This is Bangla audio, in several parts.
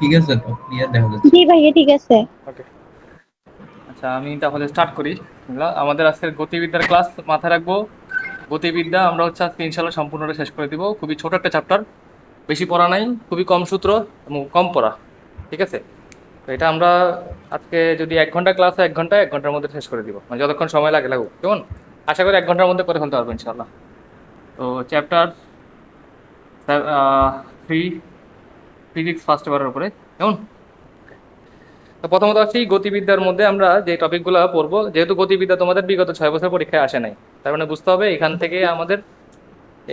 ঠিক আছে তো, ক্লিয়ার দেখা যাচ্ছে। জি ভাইয়া ঠিক আছে। ওকে। আচ্ছা, আমি তাহলে স্টার্ট করি। আমাদের আজকের গতিবিদ্যার ক্লাস মাথায় রাখবো। গতিবিদ্যা আমরা হচ্ছে আজকে ইনশাল্লাহ সম্পূর্ণটা শেষ করে দিব। খুবই ছোট একটা চ্যাপ্টার, বেশি পড়া নাই, খুবই কম সূত্র এবং কম পড়া। ঠিক আছে? তো এটা আমরা আজকে যদি 1 ঘন্টা ক্লাস হয়, 1 ঘন্টার মধ্যে শেষ করে দিব, মানে যতক্ষণ সময় লাগে লাগুক, কেমন? আশা করি 1 ঘন্টার মধ্যে করে ফেলতে পারবো ইনশাল্লাহ। তো চ্যাপ্টার 3, ফিজিক্স ফার্স্ট পেপারের উপরে, কেমন? তো প্রথমত আসি গতিবিদ্যার মধ্যে আমরা যে টপিকগুলো পড়বো। যেহেতু গতিবিদ্যা তোমাদের বিগত 6 বছর পরীক্ষায় আসে নাই, তার মানে বুঝতে হবে এখান থেকে আমাদের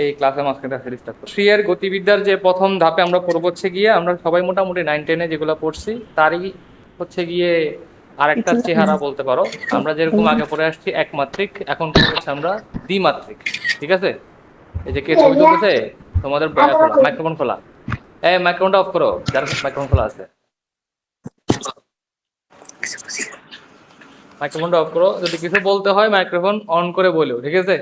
এই ক্লাসের মাঝখানে স্টার্ট করবো। 3 এর গতিবিদ্যার যে প্রথম ধাপে আমরা পড়বো হচ্ছে গিয়ে, আমরা সবাই মোটামুটি 9-10-এ যেগুলো পড়ছি তারই হচ্ছে গিয়ে আরেকটা চেহারা বলতে পারো। আমরা যেরকম আগে পড়ে আসছি একমাত্রিক, এখন পড়ে হচ্ছে আমরা দ্বিমাত্রিক। ঠিক আছে? এই যে কে ছবি তুলতেছে, তোমাদের খোলা, মাইক্রোফোন খোলা। এই মাইক্রোফোনটা অফ করো, যার মাইক্রোফোন খোলা আছে মাইক্রোফোনটা অফ করো। যদি কিছু বলতে হয় মাইক্রোফোন অন করে বলো, ঠিক আছে?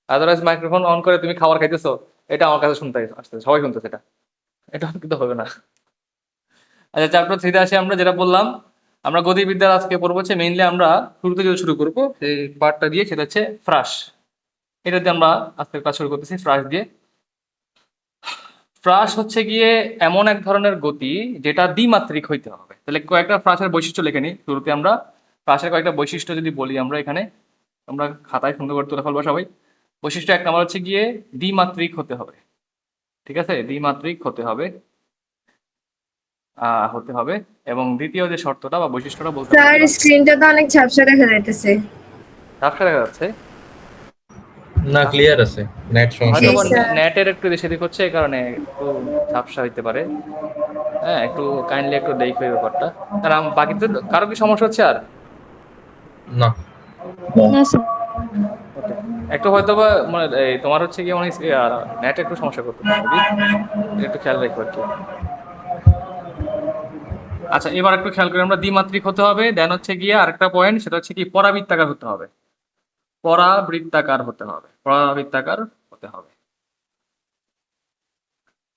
আদারওয়াইজ মাইক্রোফোন অন করে তুমি খাবার খাইতেছো, এটা আমার কাছে শুনতে আসছে, সবাই শুনতেছে, এটা এটা কিন্তু হবে না। আচ্ছা, চ্যাপ্টার 3-তে আসি। আমরা যেটা বললাম, আমরা গতিবিদ্যার আজকে পড়বো হচ্ছে মেইনলি আমরা শুরুতে যেটা শুরু করবো এই পার্টটা দিয়ে, সেটা হচ্ছে ফ্রাস। এটা দিয়ে আমরা আজকের কাজ শুরু করতেছি, ফ্রাস দিয়ে। ফ্রাস হচ্ছে গিয়ে এমন এক ধরনের গতি যেটা দ্বিমাত্রিক হইতে হবে। তাহলে কয়েকটা ফ্রাসের বৈশিষ্ট্য লিখে নিই শুরুতে আমরা। ফ্রাসের কয়েকটা বৈশিষ্ট্য যদি বলি আমরা এখানে, আমরা খাতায় সুন্দর করে তুলে ফেলবো সবাই। বৈশিষ্ট্য 1 নম্বর হচ্ছে গিয়ে দ্বিমাত্রিক হতে হবে। ঠিক আছে? দ্বিমাত্রিক হতে হবে, হতে হবে। এবং দ্বিতীয় যে শর্তটা বা বৈশিষ্ট্যটা বলতে পারি স্যার, আমরা, স্ক্রিনটা তো অনেক ঝাপসা দেখা যাইতেছে। ঝাপসা দেখা যাচ্ছে। না, আহ, ক্লিয়ার আছে, নেট সমস্যা জি হয়তো বা আছে। স্যার। নেটের একটু দেশে দিক হচ্ছে, এই কারণে একটু ঝাপসা হইতে পারে। হ্যাঁ, একটু কাইন্ডলি একটু দেখো এই ব্যাপারটা। কারণ বাকিতে কারো কি সমস্যা হচ্ছে আর? না। না স্যার। ওকে। একটু হয়তো বা মানে এই তোমার হচ্ছে কি মানে নেট একটু সমস্যা করতেছে মেবি, একটু খেয়াল রাখো আর কি। আচ্ছা, এবার একটু খেয়াল করি আমরা, দ্বিমাত্রিক হতে হবে। দেন হচ্ছে গিয়ে আরেকটা পয়েন্ট, সেটা হচ্ছে কি পরাবৃত্তাকার হতে হবে। পরাবৃত্তাকার হতে হবে, পরাবৃত্তাকার হতে হবে।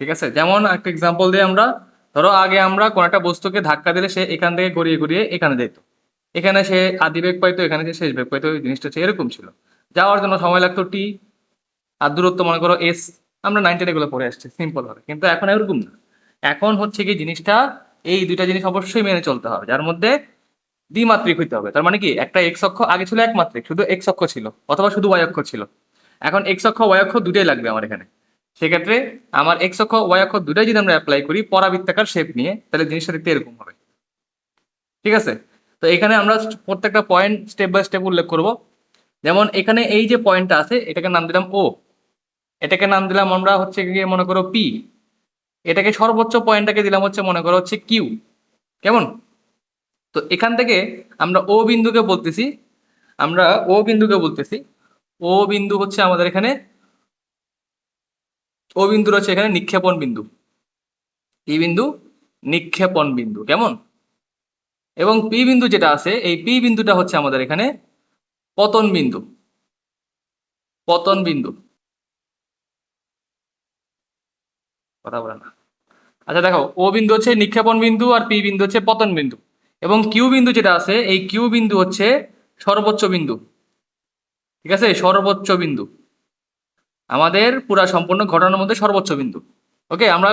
ঠিক আছে? যেমন একটা এক্সাম্পল দিই আমরা। ধরো আগে আমরা কোন একটা বস্তুকে ধাক্কা দিলে সে এখান থেকে গড়িয়ে গড়িয়ে এখানে যেত, এখানে সে আদি বেগ পাইতো, এখানে সে শেষ বেগ পাইতো। ওই জিনিসটা হচ্ছে এরকম ছিল, যাওয়ার জন্য সময় লাগতো টি, আর দূরত্ব মনে করো এস। আমরা 9-10 এগুলো পড়ে আসছি সিম্পল ভাবে, কিন্তু এখন এরকম না। এখন হচ্ছে কি জিনিসটা, এই দুইটা জিনিস অবশ্যই মেনে চলতে হবে, যার মধ্যে দ্বিমাত্রিক হইতে হবে। তার মানে কি, একটা এক্স অক্ষ, আগে ছিল একমাত্রিক, শুধু এক্স অক্ষ ছিল অথবা শুধু ওয়াই অক্ষ ছিল। এখন এক্স অক্ষ ওয়াই অক্ষ দুটাই লাগবে আমার এখানে। সেক্ষেত্রে আমার এক্স অক্ষ ওয়াই অক্ষ দুটাই যদি আমরা অ্যাপ্লাই করি পরাবৃত্তাকার শেপ নিয়ে, তাহলে জিনিসটা দেখতে এরকম হবে। ঠিক আছে? তো এখানে আমরা প্রত্যেকটা পয়েন্ট স্টেপ বাই স্টেপ উল্লেখ করব। যেমন এখানে এই যে পয়েন্টটা আছে, এটাকে নাম দিলাম ও, এটাকে নাম দিলাম আমরা হচ্ছে গিয়ে মনে করো পি, এটাকে সর্বোচ্চ পয়েন্টটাকে দিলাম হচ্ছে মনে করো হচ্ছে কিউ। কেমন? তো এখান থেকে আমরা ও বিন্দুকে বলতেছি, আমরা ও বিন্দুকে বলতেছি, ও বিন্দু হচ্ছে আমাদের এখানে, ও বিন্দুর হচ্ছে এখানে নিক্ষেপণ বিন্দু। ই বিন্দু নিক্ষেপণ বিন্দু, কেমন? এবং পি বিন্দু যেটা আছে, এই পি বিন্দুটা হচ্ছে আমাদের এখানে পতন বিন্দু, পতন বিন্দু। কথা বলে না। আচ্ছা দেখো, ও বিন্দু হচ্ছে নিক্ষেপণ বিন্দু আর পি বিন্দু হচ্ছে পতন বিন্দু। এবং কিউ বিন্দু যেটা আছে, এই কিউ বিন্দু হচ্ছে সর্বোচ্চ বিন্দু। ঠিক আছে? সর্বোচ্চ বিন্দু আমাদের পুরা সম্পূর্ণ ঘটনার মধ্যে সর্বোচ্চ বিন্দু। ওকে, আমরা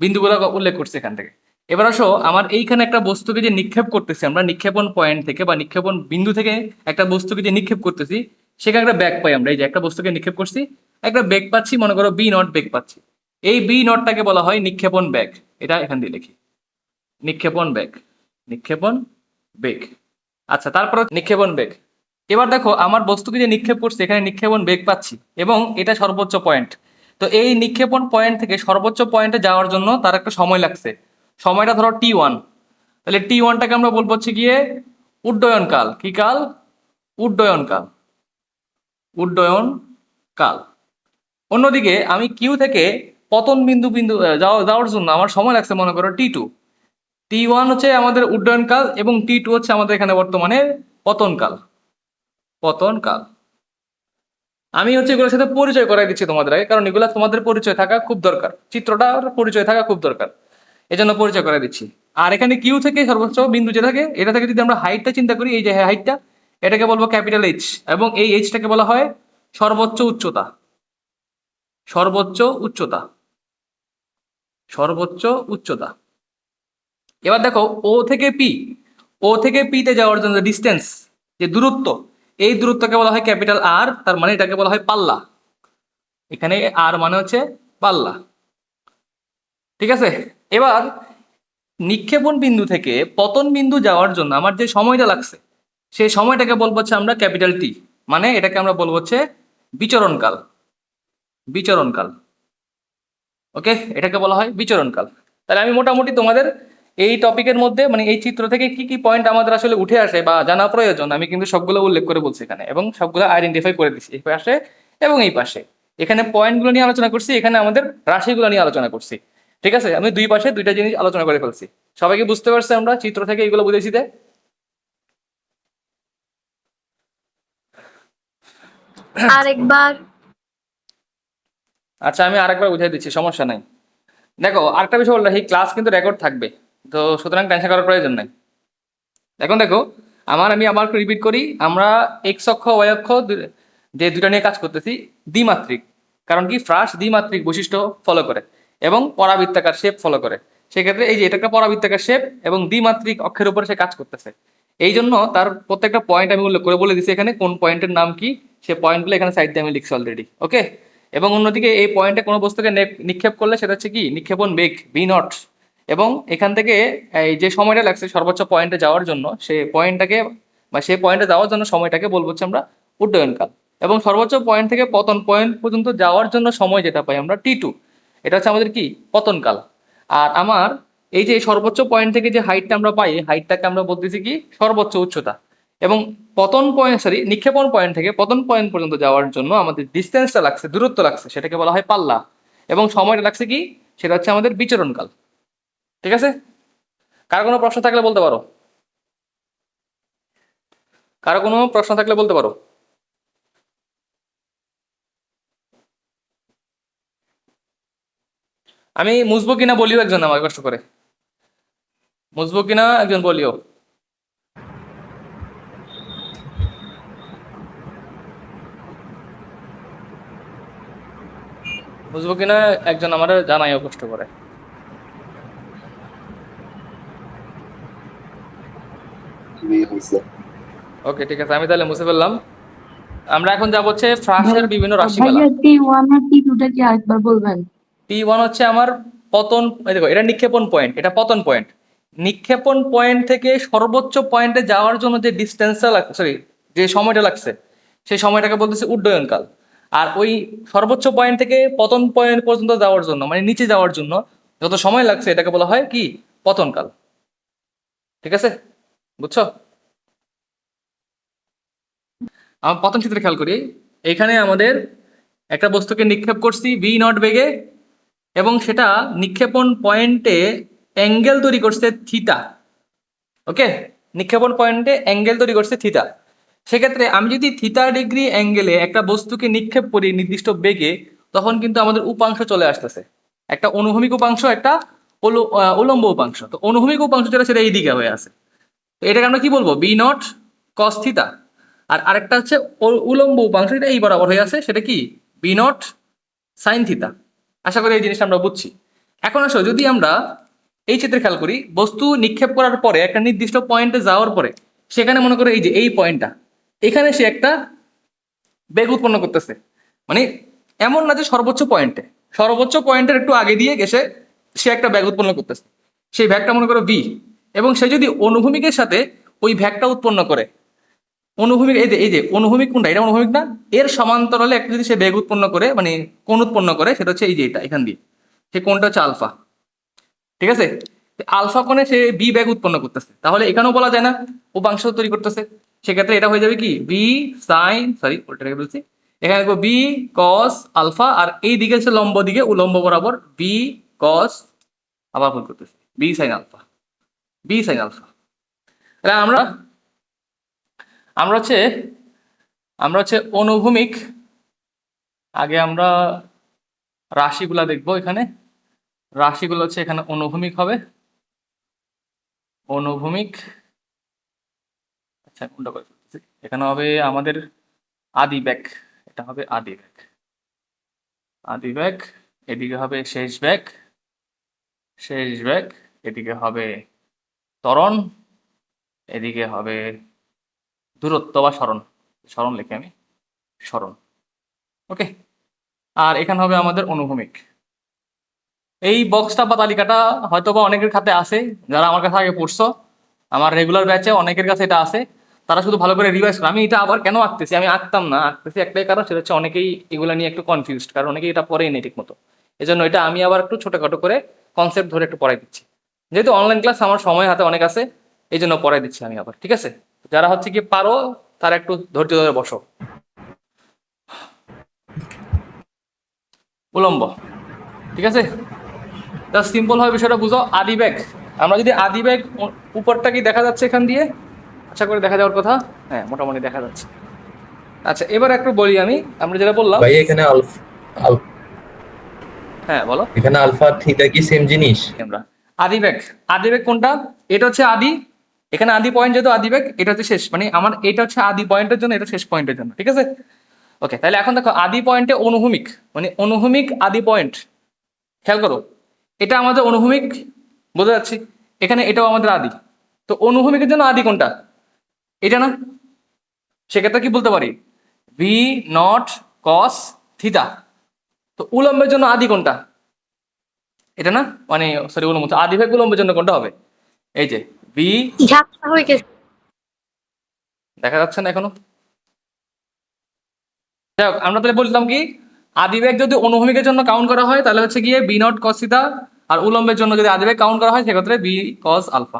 বিন্দুগুলো উল্লেখ করছি এখান থেকে। এবার আসো, আমার এইখানে একটা বস্তুকে যে নিক্ষেপ করতেছি আমরা, নিক্ষেপণ পয়েন্ট থেকে বা নিক্ষেপণ বিন্দু থেকে একটা বস্তুকে যে নিক্ষেপ করতেছি, সেখানে একটা বেগ পাই আমরা। এই যে একটা বস্তুকে নিক্ষেপ করছি, একটা বেগ পাচ্ছি, মনে করো বি নট বেগ পাচ্ছি। এই বি নটটাকে বলা হয় নিক্ষেপণ বেগ। এটা এখান দিয়ে লিখি, নিক্ষেপণ বেগ, নিক্ষেপণ বেগ। আচ্ছা, তারপর নিক্ষেপণ বেগ। এবার দেখো, আমার বস্তুকে যে নিক্ষেপ করছে, এখানে নিক্ষেপণ বেগ পাচ্ছি এবং এটা সর্বোচ্চ পয়েন্ট। তো এই নিক্ষেপণ পয়েন্ট থেকে সর্বোচ্চ পয়েন্টে যাওয়ার জন্য তার একটা সময় লাগছে, সময়টা ধরো টি1। তাহলে টি1টাকে আমরা বলবো হচ্ছে গিয়ে উড্ডয়ন কাল। কি কাল? উড্ডয়ন কাল, উড্ডয়ন কাল। অন্যদিকে আমি কিউ থেকে পতন বিন্দু বিন্দু যাওয়ার জন্য আমার সময় লাগছে মনে করো টি2। টি1 হচ্ছে আমাদের উড্ডয়ন কাল এবং টি2 হচ্ছে আমাদের এখানে বর্তমানে পতন কাল, পতন কাল। আমি হচ্ছে এগুলোর সাথে পরিচয় করাই দিচ্ছি তোমাদের আগে, কারণ এগুলো তোমাদের পরিচয় থাকা খুব দরকার, চিত্রটা পরিচয় থাকা খুব দরকার, এজন্য পরিচয় করাই দিচ্ছি। আর এখানে কিউ থেকে সর্বোচ্চ বিন্দু যে থাকে, এটা থেকে যদি আমরা হাইটটা চিন্তা করি, এই যে হাইটটা, এটাকে বলবো ক্যাপিটাল এইচ, এবং এই এইচটাকে বলা হয় সর্বোচ্চ উচ্চতা। সর্বোচ্চ উচ্চতা, সর্বোচ্চ উচ্চতা। এবার দেখো ও থেকে পি, ও থেকে পি তে যাওয়ার জন্য ডিস্টেন্স, যে দূরত্ব, এই দূরত্বকে বলা হয় ক্যাপিটাল আর, তার মানে এটাকে বলা হয় পাল্লা। এখানে আর মানে হচ্ছে পাল্লা, ঠিক আছে। এবার নিক্ষেপণ বিন্দু থেকে পতন বিন্দু যাওয়ার জন্য আমার যে সময়টা লাগছে, সেই সময়টাকে বলবো হচ্ছে আমরা ক্যাপিটাল টি, মানে এটাকে আমরা বলবো হচ্ছে বিচরণকাল। বিচরণকাল, ওকে, এটাকে বলা হয় বিচরণকাল। তাহলে আমি মোটামুটি তোমাদের এই টপিকের মধ্যে, মানে এই চিত্র থেকে কি কি পয়েন্ট আমাদের আসলে উঠে আসে বা জানা প্রয়োজন, আমি কিন্তু সবগুলো উল্লেখ করে বলছি এখানে, এবং সবগুলো আইডেন্টিফাই করে দিচ্ছি, এই পাশে এবং এই পাশে। এখানে পয়েন্টগুলো নিয়ে আলোচনা করছি, এখানে আমাদের রাশিগুলো নিয়ে আলোচনা করছি, ঠিক আছে। আমি দুই পাশে দুইটা জিনিস আলোচনা করে ফেলছি। সবাইকে বুঝতে পারছি আমরা চিত্র থেকে এইগুলো বুঝেছি? আরেকবার। আচ্ছা, আমি আরেকবার বুঝাই দিচ্ছি, সমস্যা নাই। দেখো আরেকটা বিষয় বললো, এই ক্লাস কিন্তু রেকর্ড থাকবে, তো সুতরাং টেনশন করার প্রয়োজন নাই। এখন দেখো আমি আবার রিপিট করি, আমরা এক্স অক্ষ ওয়াই অক্ষ যে দুটা নিয়ে কাজ করতেছি, দ্বিমাত্রিক। কারণ কি, ফ্রাস্ট দ্বিমাত্রিক বৈশিষ্ট্য ফলো করে এবং পরাবৃত্তাকার শেপ ফলো করে। সেক্ষেত্রে এই যে এটা একটা পরাবৃত্তাকার শেপ এবং দ্বিমাত্রিক অক্ষের উপরে সে কাজ করতেছে, এই জন্য তার প্রত্যেকটা পয়েন্ট আমি উল্লেখ করে বলে দিচ্ছি এখানে কোন পয়েন্টের নাম কি, সে পয়েন্টগুলো এখানে সাইড দিয়ে আমি লিখছি অলরেডি, ওকে। এবং অন্যদিকে এই পয়েন্টে কোনো বস্তুকে নিক্ষেপ করলে সেটা হচ্ছে কি নিক্ষেপণ বেগ ভি নট, এবং এখান থেকে এই যে সময়টা লাগছে সর্বোচ্চ পয়েন্টে যাওয়ার জন্য, সেই পয়েন্টটাকে বা সেই পয়েন্টে যাওয়ার জন্য সময়টাকে বলবো হচ্ছে আমরা উড্ডয়নকাল। এবং সর্বোচ্চ পয়েন্ট থেকে পতন পয়েন্ট পর্যন্ত যাওয়ার জন্য সময় যেটা পাই আমরা টি2, এটা হচ্ছে আমাদের কি পতনকাল। আর আমার এই যে সর্বোচ্চ পয়েন্ট থেকে যে হাইটটা আমরা পাই, হাইটটাকে আমরা বলতেছি কি সর্বোচ্চ উচ্চতা। এবং পতন পয়েন্ট, সরি, নিক্ষেপণ পয়েন্ট থেকে পতন পয়েন্ট পর্যন্ত যাওয়ার জন্য আমাদের ডিস্টেন্সটা লাগছে, দূরত্ব লাগছে, সেটাকে বলা হয় পাল্লা। এবং সময়টা লাগছে কি, সেটা হচ্ছে আমাদের বিচরণকাল, ঠিক আছে। কারো কোনো প্রশ্ন থাকলে বলতে পারো, কারো কোনো প্রশ্ন থাকলে বলতে পারো। আমি মুছবো কিনা বলিও একজন, আমাকে কষ্ট করে মুছবো কিনা একজন বলিও। বুঝবো কিনা একজন আমার জানাইও কষ্ট করে। ওকে, ঠিক আছে, আমি তাহলে মুছে ফেললাম। আমরা এখন যাব হচ্ছে ফ্রাসের বিভিন্ন রাশিমালা। ভাইয়া T1 আর T2টা কি আরেকবার বলবেন? T1 হচ্ছে আমার পতন, এই দেখো এটা নিক্ষেপণ পয়েন্ট, এটা পতন পয়েন্ট। নিক্ষেপণ পয়েন্ট থেকে সর্বোচ্চ পয়েন্টে যাওয়ার জন্য যে ডিস্টেন্সটা লাগছে, সরি, যে সময়টা লাগছে, সেই সময়টাকে বলতেছে উড্ডয়নকাল। আর ওই সর্বোচ্চ পয়েন্ট থেকে পতন পয়েন্ট পর্যন্ত যাওয়ার জন্য, মানে নিচে যাওয়ার জন্য যত সময় লাগছে, এটাকে বলা হয় কি পতনকাল, ঠিক আছে, বুঝছো? আমার প্রথম চিত্রে খেয়াল করি, এখানে আমাদের একটা বস্তুকে নিক্ষেপ করছি ভি নট বেগে, এবং সেটা নিক্ষেপণ পয়েন্টে অ্যাঙ্গেল তৈরি করছে থিটা, ওকে। নিক্ষেপণ পয়েন্টে অ্যাঙ্গেল তৈরি করছে থিটা। সেক্ষেত্রে আমি যদি থিটা ডিগ্রি অ্যাঙ্গেলে একটা বস্তুকে নিক্ষেপ করি নির্দিষ্ট বেগে, তখন কিন্তু আমাদের উপাংশ চলে আসতেছে, একটা অনুভূমিক উপাংশ, একটা উলম্ব উপাংশ। তো অনুভূমিক উপাংশ যেটা, সেটা এইদিকে হয়ে আছে, তো এটাকে আমরা কি বলবো, বি নট কস থিটা। আর আরেকটা হচ্ছে উলম্ব উপাংশ, এটা এই বরাবর হয়ে আছে, সেটা কি বি নট সাইন থিটা। আশা করি এই জিনিসটা আমরা বুঝছি। এখন আসো, যদি আমরা এই চিত্রে খেয়াল করি, বস্তু নিক্ষেপ করার পরে একটা নির্দিষ্ট পয়েন্টে যাওয়ার পরে, সেখানে মনে করো এই যে এই পয়েন্টটা, এখানে সে একটা বেগ উৎপন্ন করতেছে। মানে এমন না যে সর্বোচ্চ পয়েন্টের একটু আগে দিয়ে গেছে সে একটা বেগ উৎপন্ন করতেছে, সেই ভ্যাগটা মনে করো ভি, এবং সে যদি অনুভূমিকের সাথে ওই ভ্যাগটা উৎপন্ন করে, অনুভূমিক এই যে অনুভূমিক কোনটা, এটা অনুভূমিক না, এর সমান্তরালে একটা যদি সে বেগ উৎপন্ন করে, মানে কোণ উৎপন্ন করে, সেটা হচ্ছে এই যে এটা এখান দিয়ে, সে কোণটা হচ্ছে আলফা, ঠিক আছে। আলফা কোণে সে বি বেগ উৎপন্ন করতেছে, তাহলে এখানেও বলা যায় না উপাংশ তৈরি করতেছে। সেক্ষেত্রে এটা হয়ে যাবে কি বি সাইন, সরি উল্টাকে বলছি, এখানে দেখবো বি কস আলফা, আর এই দিকে হচ্ছে লম্ব দিকে, উলম্ব বরাবর বি কস, আবার ভুল করতেছি, V sine alpha, V sine alpha. তাহলে আমরা আমরা হচ্ছে আমরা হচ্ছে অনুভূমিক, আগে আমরা রাশিগুলা দেখবো। এখানে রাশিগুলো হচ্ছে এখানে অনুভূমিক হবে, অনুভূমিক, আচ্ছা কোনটা করে ফেলতেছি, এখানে হবে আমাদের আদি ব্যাক, এটা হবে আদি ব্যাক, আদি ব্যাক, এদিকে হবে শেষ ব্যাক, শেষ ব্যাক, এদিকে হবে ত্বরণ, এদিকে হবে দূরত্ব বা সরণ, সরণ লিখে আমি সরণ। ওকে, আর এখানে হবে আমাদের অনুভূমিক। এই বক্সটা বা তালিকাটা হয়তো বা অনেকের খাতে আছে, যারা আমার কাছে আগে পড়ছো, আমার রেগুলার ব্যাচে অনেকের কাছে এটা আছে, তারা শুধু ভালো করে রিভাইজ করে। আমি এটা আবার কেন আঁকতেছি, আমি আঁকতাম না, আঁকতেছি একটাই কারণ, সেটা হচ্ছে অনেকেই এগুলো নিয়ে একটু কনফিউজড, কারণ অনেকেই এটা পড়েই নেই ঠিক মতো। এই জন্য এটা আমি আবার একটু ছোটখাটো করে কনসেপ্ট ধরে একটু পড়াই দিচ্ছি, যেহেতু অনলাইন ক্লাস আমার সময় হাতে অনেক আছে, এই জন্য পড়াই দিচ্ছি আমি আবার। ঠিক আছে, যারা হচ্ছে কি পারো তারা একটু ধৈর্য ধরে বসো। উলম্ব, ঠিক আছে, জাস্ট সিম্পল ভাবে বিষয়টা বুঝো। আদি ব্যাগ, আমরা যদি আদি ব্যাগ, উপরটা কি দেখা যাচ্ছে এখান দিয়ে? আশা করি দেখা যাওয়ার কথা, হ্যাঁ মোটামুটি দেখা যাচ্ছে। আচ্ছা এবার একটু বলি আমি, আমরা যেটা বললাম, ভাই এখানে হ্যাঁ বলো, এখানে আলফা থিটা কি সেম জিনিস? আমরা আদি ব্যাগ, আদি ব্যাগ কোনটা? এটা হচ্ছে আদি, এখানে আদি পয়েন্ট যেহেতু আদি ব্যাগ, এটা হচ্ছে শেষ, মানে আমার এটা হচ্ছে আদি পয়েন্টের জন্য, এটা শেষ পয়েন্টের জন্য। ঠিক আছে, ওকে, তাহলে এখন দেখো আদি পয়েন্টে অনুভূমিক, মানে অনুভূমিক আদি পয়েন্ট, খেয়াল করো, এটা আমাদের অনুভূমিক, বোঝা যাচ্ছে, এখানে এটাও আমাদের আদি। তো অনুভূমিকের জন্য আদি কোনটা? এটা না? সেক্ষেত্রে কি বলতে পারি? V not cos theta. তো উলম্বের জন্য আদি কোনটা? এটা না, মানে সরি উলম্ব, আদি ভাগ উলম্বের জন্য কোনটা হবে? এই যে ভি, ঝাপসা হয়ে গেছে। দেখা যাচ্ছে না এখনো? যাই হোক, আমরা তাহলে বললাম কি, আদি ব্যাগ যদি অনুভূমিকের জন্য কাউন্ট করা হয় তাহলে হচ্ছে গিয়ে বি নট কস থিটা, আর উলম্বের জন্য যদি আদি ব্যাগ কাউন্ট করা হয় সেক্ষেত্রে বি কস আলফা।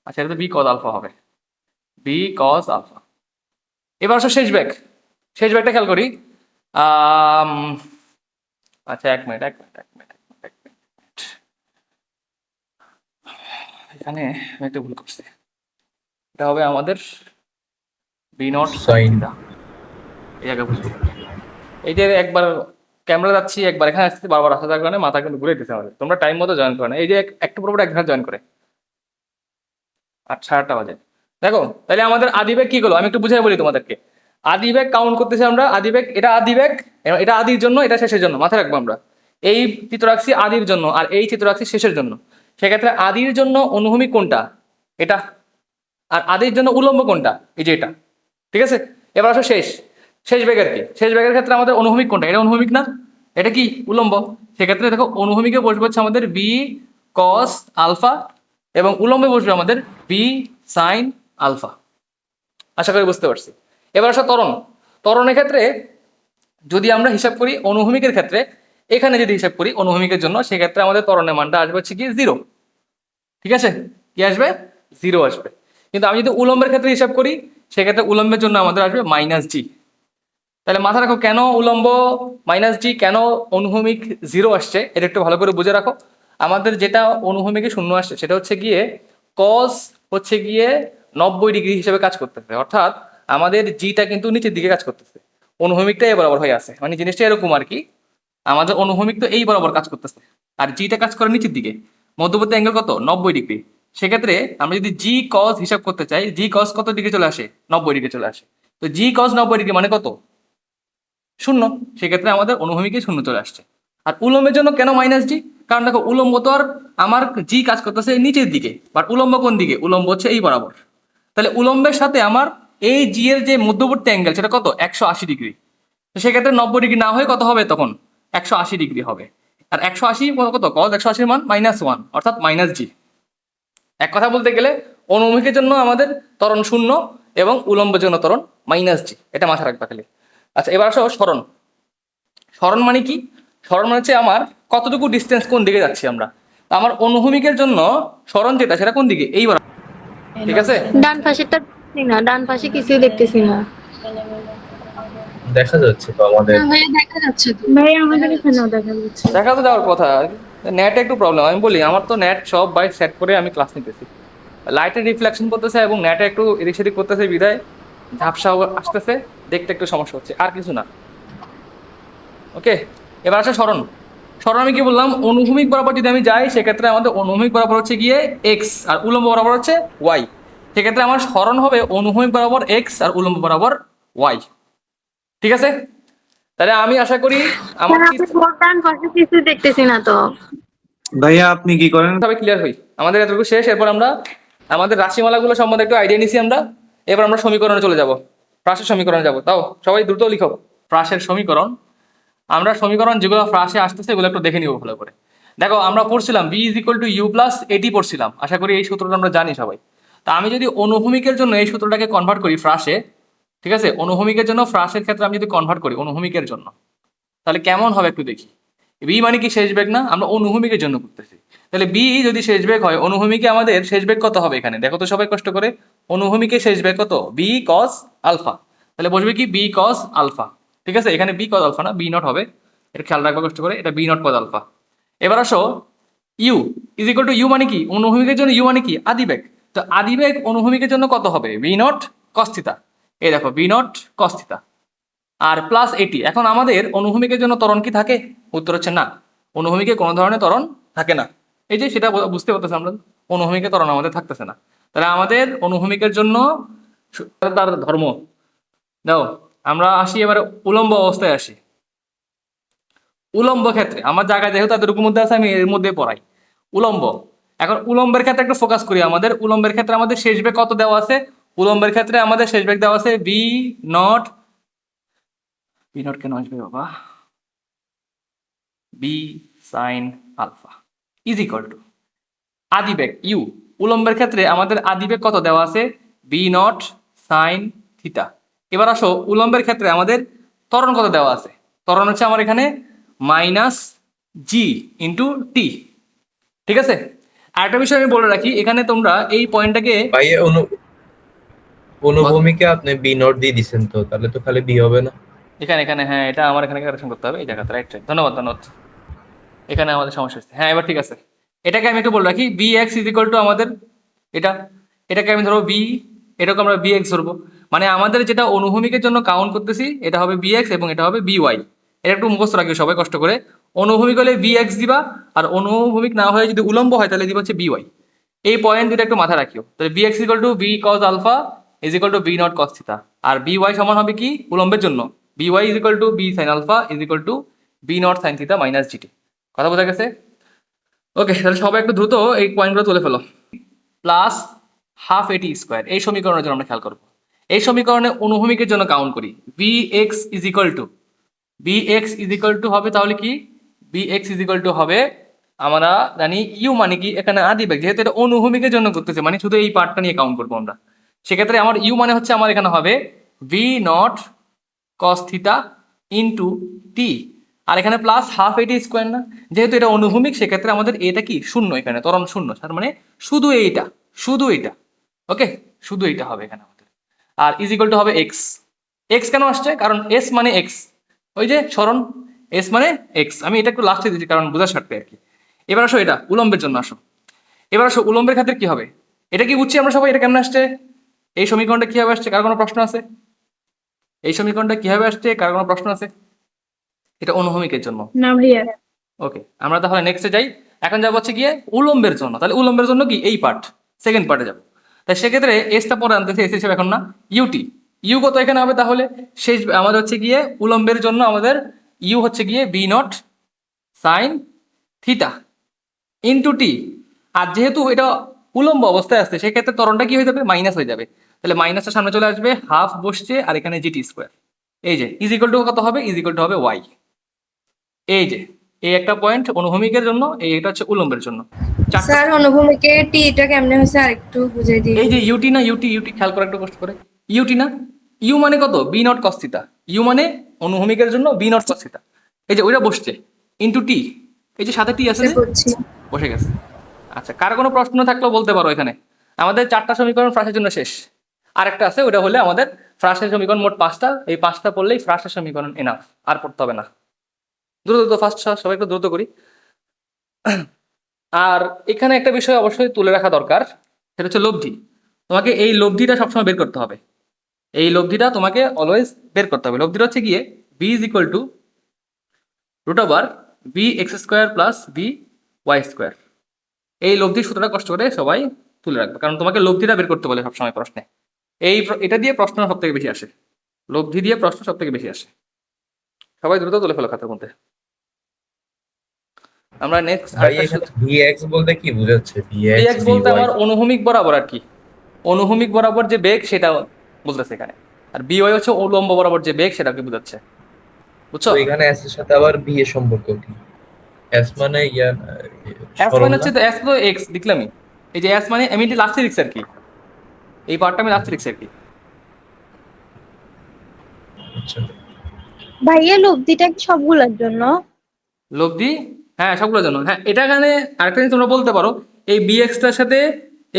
আচ্ছা এটা বি কস আলফা হবে, বি কস আলফা। এবার আসো শেষ ব্যাগ, শেষ ব্যাগটা খেয়াল করি। আচ্ছা এক মিনিট, এখানে আমি একটা ভুল করছি, এটা হবে আমাদের বি নট সাইন। এই জায়গায় ভুল করছি। এই যে একবার ক্যামেরা যাচ্ছি, একবার এখানে আসছি, বারবার আসা যাওয়ার কারণে মাথা কিন্তু ঘুরে দিতে হবে। তোমরা টাইম মতো জয়েন করো না, এই যে একটু পর এক ঘন্টা জয়েন করে 8:30 বাজে। দেখো তাহলে আমাদের আদি ব্যাগ কি হলো, আমি একটু বুঝাই বলি তোমাদেরকে। আদি ব্যাগ কাউন্ট করতেছি আমরা, আদি ব্যাগ, এটা আদি ব্যাগ, এটা আদির জন্য, এটা শেষের জন্য, মাথায় রাখবো আমরা। এই চিত্র রাখছি আদির জন্য, আর এই চিত্র রাখছি শেষের জন্য। সেক্ষেত্রে আদির জন্য অনুভূমিক কোনটা? এটা। আর আদির জন্য উলম্ব কোনটা? এই যে এটা। ঠিক আছে, এবার আসো শেষ, শেষ ব্যাগের কি? শেষ ব্যাগের ক্ষেত্রে আমাদের অনুভূমিক কোনটা? এটা অনুভূমিক না, এটা কি উলম্ব। সেক্ষেত্রে দেখো অনুভূমিকে বসবে হচ্ছে আমাদের বি কস আলফা, এবং উলম্বে বসবে আমাদের বি সাইন আলফা। আশা করি বুঝতে পারছি। এবার আসো ত্বরণ, ত্বরণের ক্ষেত্রে যদি আমরা হিসাব করি অনুভূমিকের ক্ষেত্রে, এখানে যদি হিসাব করি অনুভূমিকের জন্য, সেক্ষেত্রে আমাদের ত্বরণের মানটা আসবে হচ্ছে কি 0। ঠিক আছে, কি আসবে? 0 আসবে। কিন্তু আমি যদি উলম্বের ক্ষেত্রে হিসাব করি, সেক্ষেত্রে উলম্বের জন্য আমাদের আসবে -g। তাহলে মাথা রাখো কেন উলম্ব -g, কেন অনুভূমিক 0 আসছে, এটা একটু ভালো করে বুঝে রাখো। আমাদের যেটা অনুভূমিকে 0 আসছে সেটা হচ্ছে গিয়ে কস হচ্ছে গিয়ে 90 ডিগ্রি হিসেবে কাজ করতেছে, অর্থাৎ আমাদের জিটা কিন্তু নিচের দিকে কাজ করতেছে, অনুভূমিকটা এই বরাবর হয়ে আছে, মানে জিনিসটা এরকম আর কি। আমাদের অনুভূমিক তো এই বরাবর কাজ করতেছে, আর জিটা কাজ করে নিচের দিকে, মধ্যবর্তী অ্যাঙ্গেল কত? 90 ডিগ্রি। সেক্ষেত্রে আমরা যদি জি কস হিসাব করতে চাই, জি কস কত ডিগ্রি চলে আসে? 90 ডিগ্রি চলে আসে। তো জি কস 90 ডিগ্রি মানে কত? 0। সেক্ষেত্রে আমাদের অনুভূমিকে 0 চলে আসছে। আর উলম্বের জন্য কেন -g? কারণ দেখো উলম্ব তো আর আমার জি কাজ করতেছে নিচের দিকে, বাট উলম্ব কোন দিকে? উলম্ব হচ্ছে এই বরাবর। তাহলে উলম্বের সাথে আমার এই জি এর যে মধ্যবর্তী অ্যাঙ্গেল সেটা কত? 180 ডিগ্রি। তো সেক্ষেত্রে 90 ডিগ্রি না হয়ে কত হবে তখন? 180 ডিগ্রি হবে। আর 180 কত? cos 180 মান -1, অর্থাৎ -g। এক কথা বলতে গেলে অনুভূমিকের জন্য আমাদের ত্বরণ 0 এবং উলম্বের জন্য ত্বরণ -g, এটা মাথায় রাখবা খালি। আচ্ছা এবার আসো সরণ। সরণ মানে কি? সরণ মানে হচ্ছে আমার কতটুকু ডিস্টেন্স কোন দিকে যাচ্ছি আমরা। আমার অনুভূমিকের জন্য সরণ যেটা সেটা কোন দিকে? এই বরাবর। ঠিক আছে, ডান পাশেরটা দেখতেছি না, ডান পাশে কিছুই দেখতেছি না। দেখা যাচ্ছে তো আমাদের। না ভাইয়া দেখা যাচ্ছে তো। ভাই আমাদের এখানেও দেখা যাচ্ছে। দেখা তো যাওয়ার কথা, নেটে একটু প্রবলেম। আমি বলি আমার তো নেট সব বাই সেট করে আমি ক্লাস নিতেছি, লাইটের রিফ্লেকশন করতেছে এবং নেটে একটু এদিক সেদিক করতেছে, বিদায় ঝাপসা আসতেছে, দেখতে একটু সমস্যা হচ্ছে, আর কিছু না। ওকে, এবার আসে সরণ। সরণ আমি কি বললাম, অনুভূমিক বরাবর যদি আমি যাই সেক্ষেত্রে আমাদের অনুভূমিক বরাবর হচ্ছে গিয়ে এক্স আর উলম্ব বরাবর হচ্ছে ওয়াই। সেক্ষেত্রে আমার সরণ হবে অনুভূমিক বরাবর এক্স আর উলম্ব বরাবর ওয়াই। ঠিক আছে, তাহলে আমি আশা করি আমার স্যার, আমি ওর ডান পাশে কিছু দেখতেছি না তো। ভাইয়া আপনি কি করেন? সবাই ক্লিয়ার হই, আমাদের এতটুকু শেষ। এরপর আমরা আমাদের রাশিমালাগুলো সম্বন্ধে একটু আইডিয়া নিছি আমরা। এবার আমরা সমীকরণে চলে যাব, ফ্রাসের সমীকরণে যাব। তাও সবাই দ্রুত লিখো ফ্রাসের সমীকরণ। আমরা সমীকরণ যেগুলো ফ্রাসে আসতেছে এগুলো একটু দেখে নিব ভালো করে। দেখো আমরা পড়ছিলাম V is equal to U plus A T পড়ছিলাম, আশা করি এই সূত্রটা আমরা জানি সবাই। তা আমি যদি অনুভূমিকের জন্য এই সূত্রটাকে কনভার্ট করি ফ্রাসে, ঠিক আছে, অনুভূমিকের জন্য ফ্রাসের ক্ষেত্রে আমি যদি কনভার্ট করি অনুভূমিকের জন্য, তাহলে কেমন হবে একটু দেখি। বি মানে কি শেষ বেগ না, আমরা অনুভূমিকের জন্য করতেছি। তাহলে বি যদি শেষ বেগ হয়, অনুভূমিকে আমাদের শেষ বেগ কত হবে এখানে দেখো তো সবাই কষ্ট করে। অনুভূমিকে শেষ বেগ কত, বি কস আলফা। তাহলে বসবে কি বি কস আলফা। ঠিক আছে, এখানে বি কস আলফা না, বি নট হবে, এটা খেয়াল রাখবা কষ্ট করে, এটা বি নট কস আলফা। এবার আসো U is equal to U মানে কি, অনুভূমিকের জন্য ইউ মানে কি আদিবেগ। তো আদিবেগ অনুভূমিকের জন্য কত হবে, বি নট কস থিটা। এই দেখো বি নট কস থিটা আর প্লাস এটি। এখন আমাদের অনুভূমিকের জন্য ত্বরণ কি থাকে, উত্তর হচ্ছে না, অনুভূমিকে কোনো ধরনের ত্বরণ থাকে না। এই যে সেটা বুঝতে পারতেছি আমরা, অনুভূমিকের ত্বরণ আমাদের থাকতেছে না। তাহলে আমাদের অনুভূমিকের জন্য তার ধর্ম দাও। আমরা আসি এবার উলম্ব অবস্থায় আসি। উলম্ব ক্ষেত্রে আমার জায়গায় যেহেতু এতটুকুর মধ্যে আছে আমি এর মধ্যে পড়াই উলম্ব। এখন উলম্বের ক্ষেত্রে একটু ফোকাস করি। আমাদের উলম্বের ক্ষেত্রে আমাদের শেষ বেগ কত দেওয়া আছে, উলম্বের ক্ষেত্রে আমাদের শেষ বেগ দেওয়া আছে বি নট, বি নট কেন আসবে বাবা, b sine alpha is equal to আদিবেগ ইউ। উলম্বের ক্ষেত্রে আমাদের আদিবেগ কত দেওয়া আছে, বি নট সাইন থিটা। এবার আসো উলম্বের ক্ষেত্রে আমাদের ত্বরণ কত দেওয়া আছে, ত্বরণ হচ্ছে আমার এখানে মাইনাস জি ইন্টু টি। ঠিক আছে, আরেকটা বিষয় আমি বলে রাখি, এখানে তোমরা এই পয়েন্টটাকে ভাই অনুভূমিকে আপনি বি নট দিয়ে দিছেন, তো তাহলে তো খালি বি হবে না। এখানে এখানে হ্যাঁ, এটা আমার এখানে কারেকশন করতে হবে এই জায়গাতে। রাইট রাইট, ধন্যবাদ ধন্যবাদ। এখানে আমাদের সমস্যা হচ্ছে, হ্যাঁ এবার ঠিক আছে। এটাকে আমি একটু বলে রাখি, V x is equal to আমাদের এটা, এটাকে আমি ধরবো বি, এটাকে আমরা বি এক্স ধরবো। মানে আমাদের যেটা অনুভূমিকের জন্য কাউন্ট করতেছি এটা হবে বি এক্স এবং এটা হবে বি ওয়াই। এটা একটু মুখস্থ রাখবে সবাই কষ্ট করে। অনুভূমিক হলে বি এক্স দিবা, আর অনুভূমিক না হয়ে যদি উলম্ব হয় তাহলে দিবা হচ্ছে বি ওয়াই। এই পয়েন্ট দুটো একটু মাথায় রাখিও। তাহলে V X equal to V cos alpha is equal to B not cos theta, আর বি ওয়াই সমান হবে কি উলম্বের জন্য V Y is equal to V sine alpha is equal to B not sine theta minus G T. কথা বোঝা গেছে? ওকে, তাহলে সবাই একটু দ্রুত এই পয়েন্টগুলো তুলে ফেলো। প্লাস হাফ এটি স্কোয়ার, এই সমীকরণের জন্য আমরা খেয়াল করবো। এই সমীকরণে অনুভূমিকের জন্য কাউন্ট করি, v x is equal to, v x is equal to হবে তাহলে কি, v x is equal to হবে আমরা জানি ইউ মানে কি এখানে আদিবেগ, যেহেতু এটা অনুভূমিকের জন্য করতেছে মানে শুধু এই পার্টটা নিয়ে কাউন্ট করবো আমরা। সেক্ষেত্রে আমার ইউ মানে হচ্ছে আমার এখানে হবে v not cos theta into t, আর এখানে প্লাস হাফ এটি স্কোয়ার না, যেহেতু এটা অনুভূমিক সেক্ষেত্রে আমাদের এটা কি শূন্য, এখানে ত্বরণ শূন্য, তার মানে শুধু এইটা, শুধু এইটা। ওকে, শুধু এইটা হবে এখানে আমাদের। আর ইজ ইকুয়াল টু হবে এক্স। এক্স কেন আসছে, কারণ এস মানে এক্স, ওই যে সরণ এস মানে এক্স। আমি এটা একটু লাস্টে দিচ্ছি কারণ বোঝার স্বার্থে আর কি। এবার আসো এটা উলম্বের জন্য আসো। এবার আসো উলম্বের ক্ষেত্রে কি হবে, এটা কি বুঝছি আমরা সবাই, এটা কেমন আসছে, এই সমীকরণটা কিভাবে আসছে, কার কোনো প্রশ্ন আছে? এই সমীকরণটা কিভাবে আসছে, কার কোনো প্রশ্ন আছে? এটা অনুভূমিকের জন্য। না ভাইয়া। ওকে, আমরা তাহলে নেক্সটে যাই। এখন যাবো হচ্ছে গিয়ে উলম্বের জন্য। তাহলে উলম্বের জন্য কি এই পার্ট, সেকেন্ড পার্টে যাবো। তাই সেক্ষেত্রে এসটা পরে আনতেছে, এস হিসেবে এখন না, ইউটি। ইউ কত এখানে হবে তাহলে, শেষ আমাদের হচ্ছে গিয়ে উলম্বের জন্য আমাদের ইউ হচ্ছে গিয়ে b not sine theta into t. আর যেহেতু এটা উলম্ব অবস্থায় আসছে সেক্ষেত্রে ত্বরণটা কি হয়ে যাবে, মাইনাস হয়ে যাবে। তাহলে মাইনাসটা সামনে চলে আসবে, হাফ বসছে, আর এখানে জিটি স্কোয়ার। এই যে ইজ ইকুয়াল টু কত হবে, ইজ ইকুয়াল টু হবে ওয়াই। এই যে এই একটা পয়েন্ট অনুভূমিকের জন্য, এটা হচ্ছে উলম্বের জন্য। স্যার অনুভূমিকে টিটা কেমনে হয়েছে আরেকটু বুঝাই দিই। এই যে ইউটি না, ইউটি ইউটি খেয়াল করে একটু কষ্ট করে, ইউটি না, ইউ মানে কত, v not cos theta. U মানে অনুভূমিকের জন্য বি নট কস থিটা, এই যে ওইটা বসছে ইন্টু টি, এই যে সাথে টি আছে যে, করছি। বসে গেছে। আচ্ছা, কার কোনো প্রশ্ন থাকলেও বলতে পারো। এখানে আমাদের 4টা সমীকরণ ফ্রাসের জন্য শেষ, আরেকটা আছে, ওটা হলে আমাদের ফ্রাসের সমীকরণ মোট 5টা, এই 5টা পড়লেই ফ্রাসের সমীকরণ এনাফ, আর পড়তে হবে না। দ্রুত দ্রুত ফার্স্ট সবাই একটু দ্রুত করি। আর এখানে একটা বিষয় অবশ্যই তুলে রাখা দরকার, সেটা হচ্ছে লব্ধি। তোমাকে এই লব্ধিটা সবসময় বের করতে হবে, এই লব্ধিটা তোমাকে অলওয়েজ বের করতে হবে। লব্ধিটা হচ্ছে গিয়ে v is equal to root over v x square plus v y square. এই লব্ধি সূত্রটা কষ্ট করে সবাই তুলে রাখবে, কারণ তোমাকে লব্ধিটা বের করতে বলে সবসময় প্রশ্নে। এটা দিয়ে প্রশ্ন সব থেকে বেশি আসে, লব্ধি দিয়ে প্রশ্ন সব থেকে বেশি আসে। সবাই দ্রুত তুলে ফেলো খাতার মধ্যে। আমরা নেক্সট ভাই এখানে ভিএক্স বলতে কি বোঝাচ্ছে? ভিএক্স বলতে আমার অনুভূমিক বরাবর আর কি, অনুভূমিক বরাবর যে বেগ সেটা বলতেছে এখানে, আর বিওয়াই হচ্ছে উলম্ব বরাবর যে বেগ সেটাকে বোঝাচ্ছে, বুঝছো? তো এখানে এস এর সাথে আবার বি এর সম্পর্ক কি? এস মানে এস সরল মানে না? হচ্ছে তো এস তো এক্স লিখলামই, এই যে এস মানে আমি লাস্টে লিখছি আর কি, এই পার্টটা আমি লাস্টে লিখছি আর কি। আচ্ছা ভাইয়া লব্ধিটা কি সবগুলোর জন্য? লব্ধি, হ্যাঁ সবগুলোর জন্য। হ্যাঁ এটা এখানে আরেকটা জিনিস তোমরা বলতে পারো, এই বি এক্সটার সাথে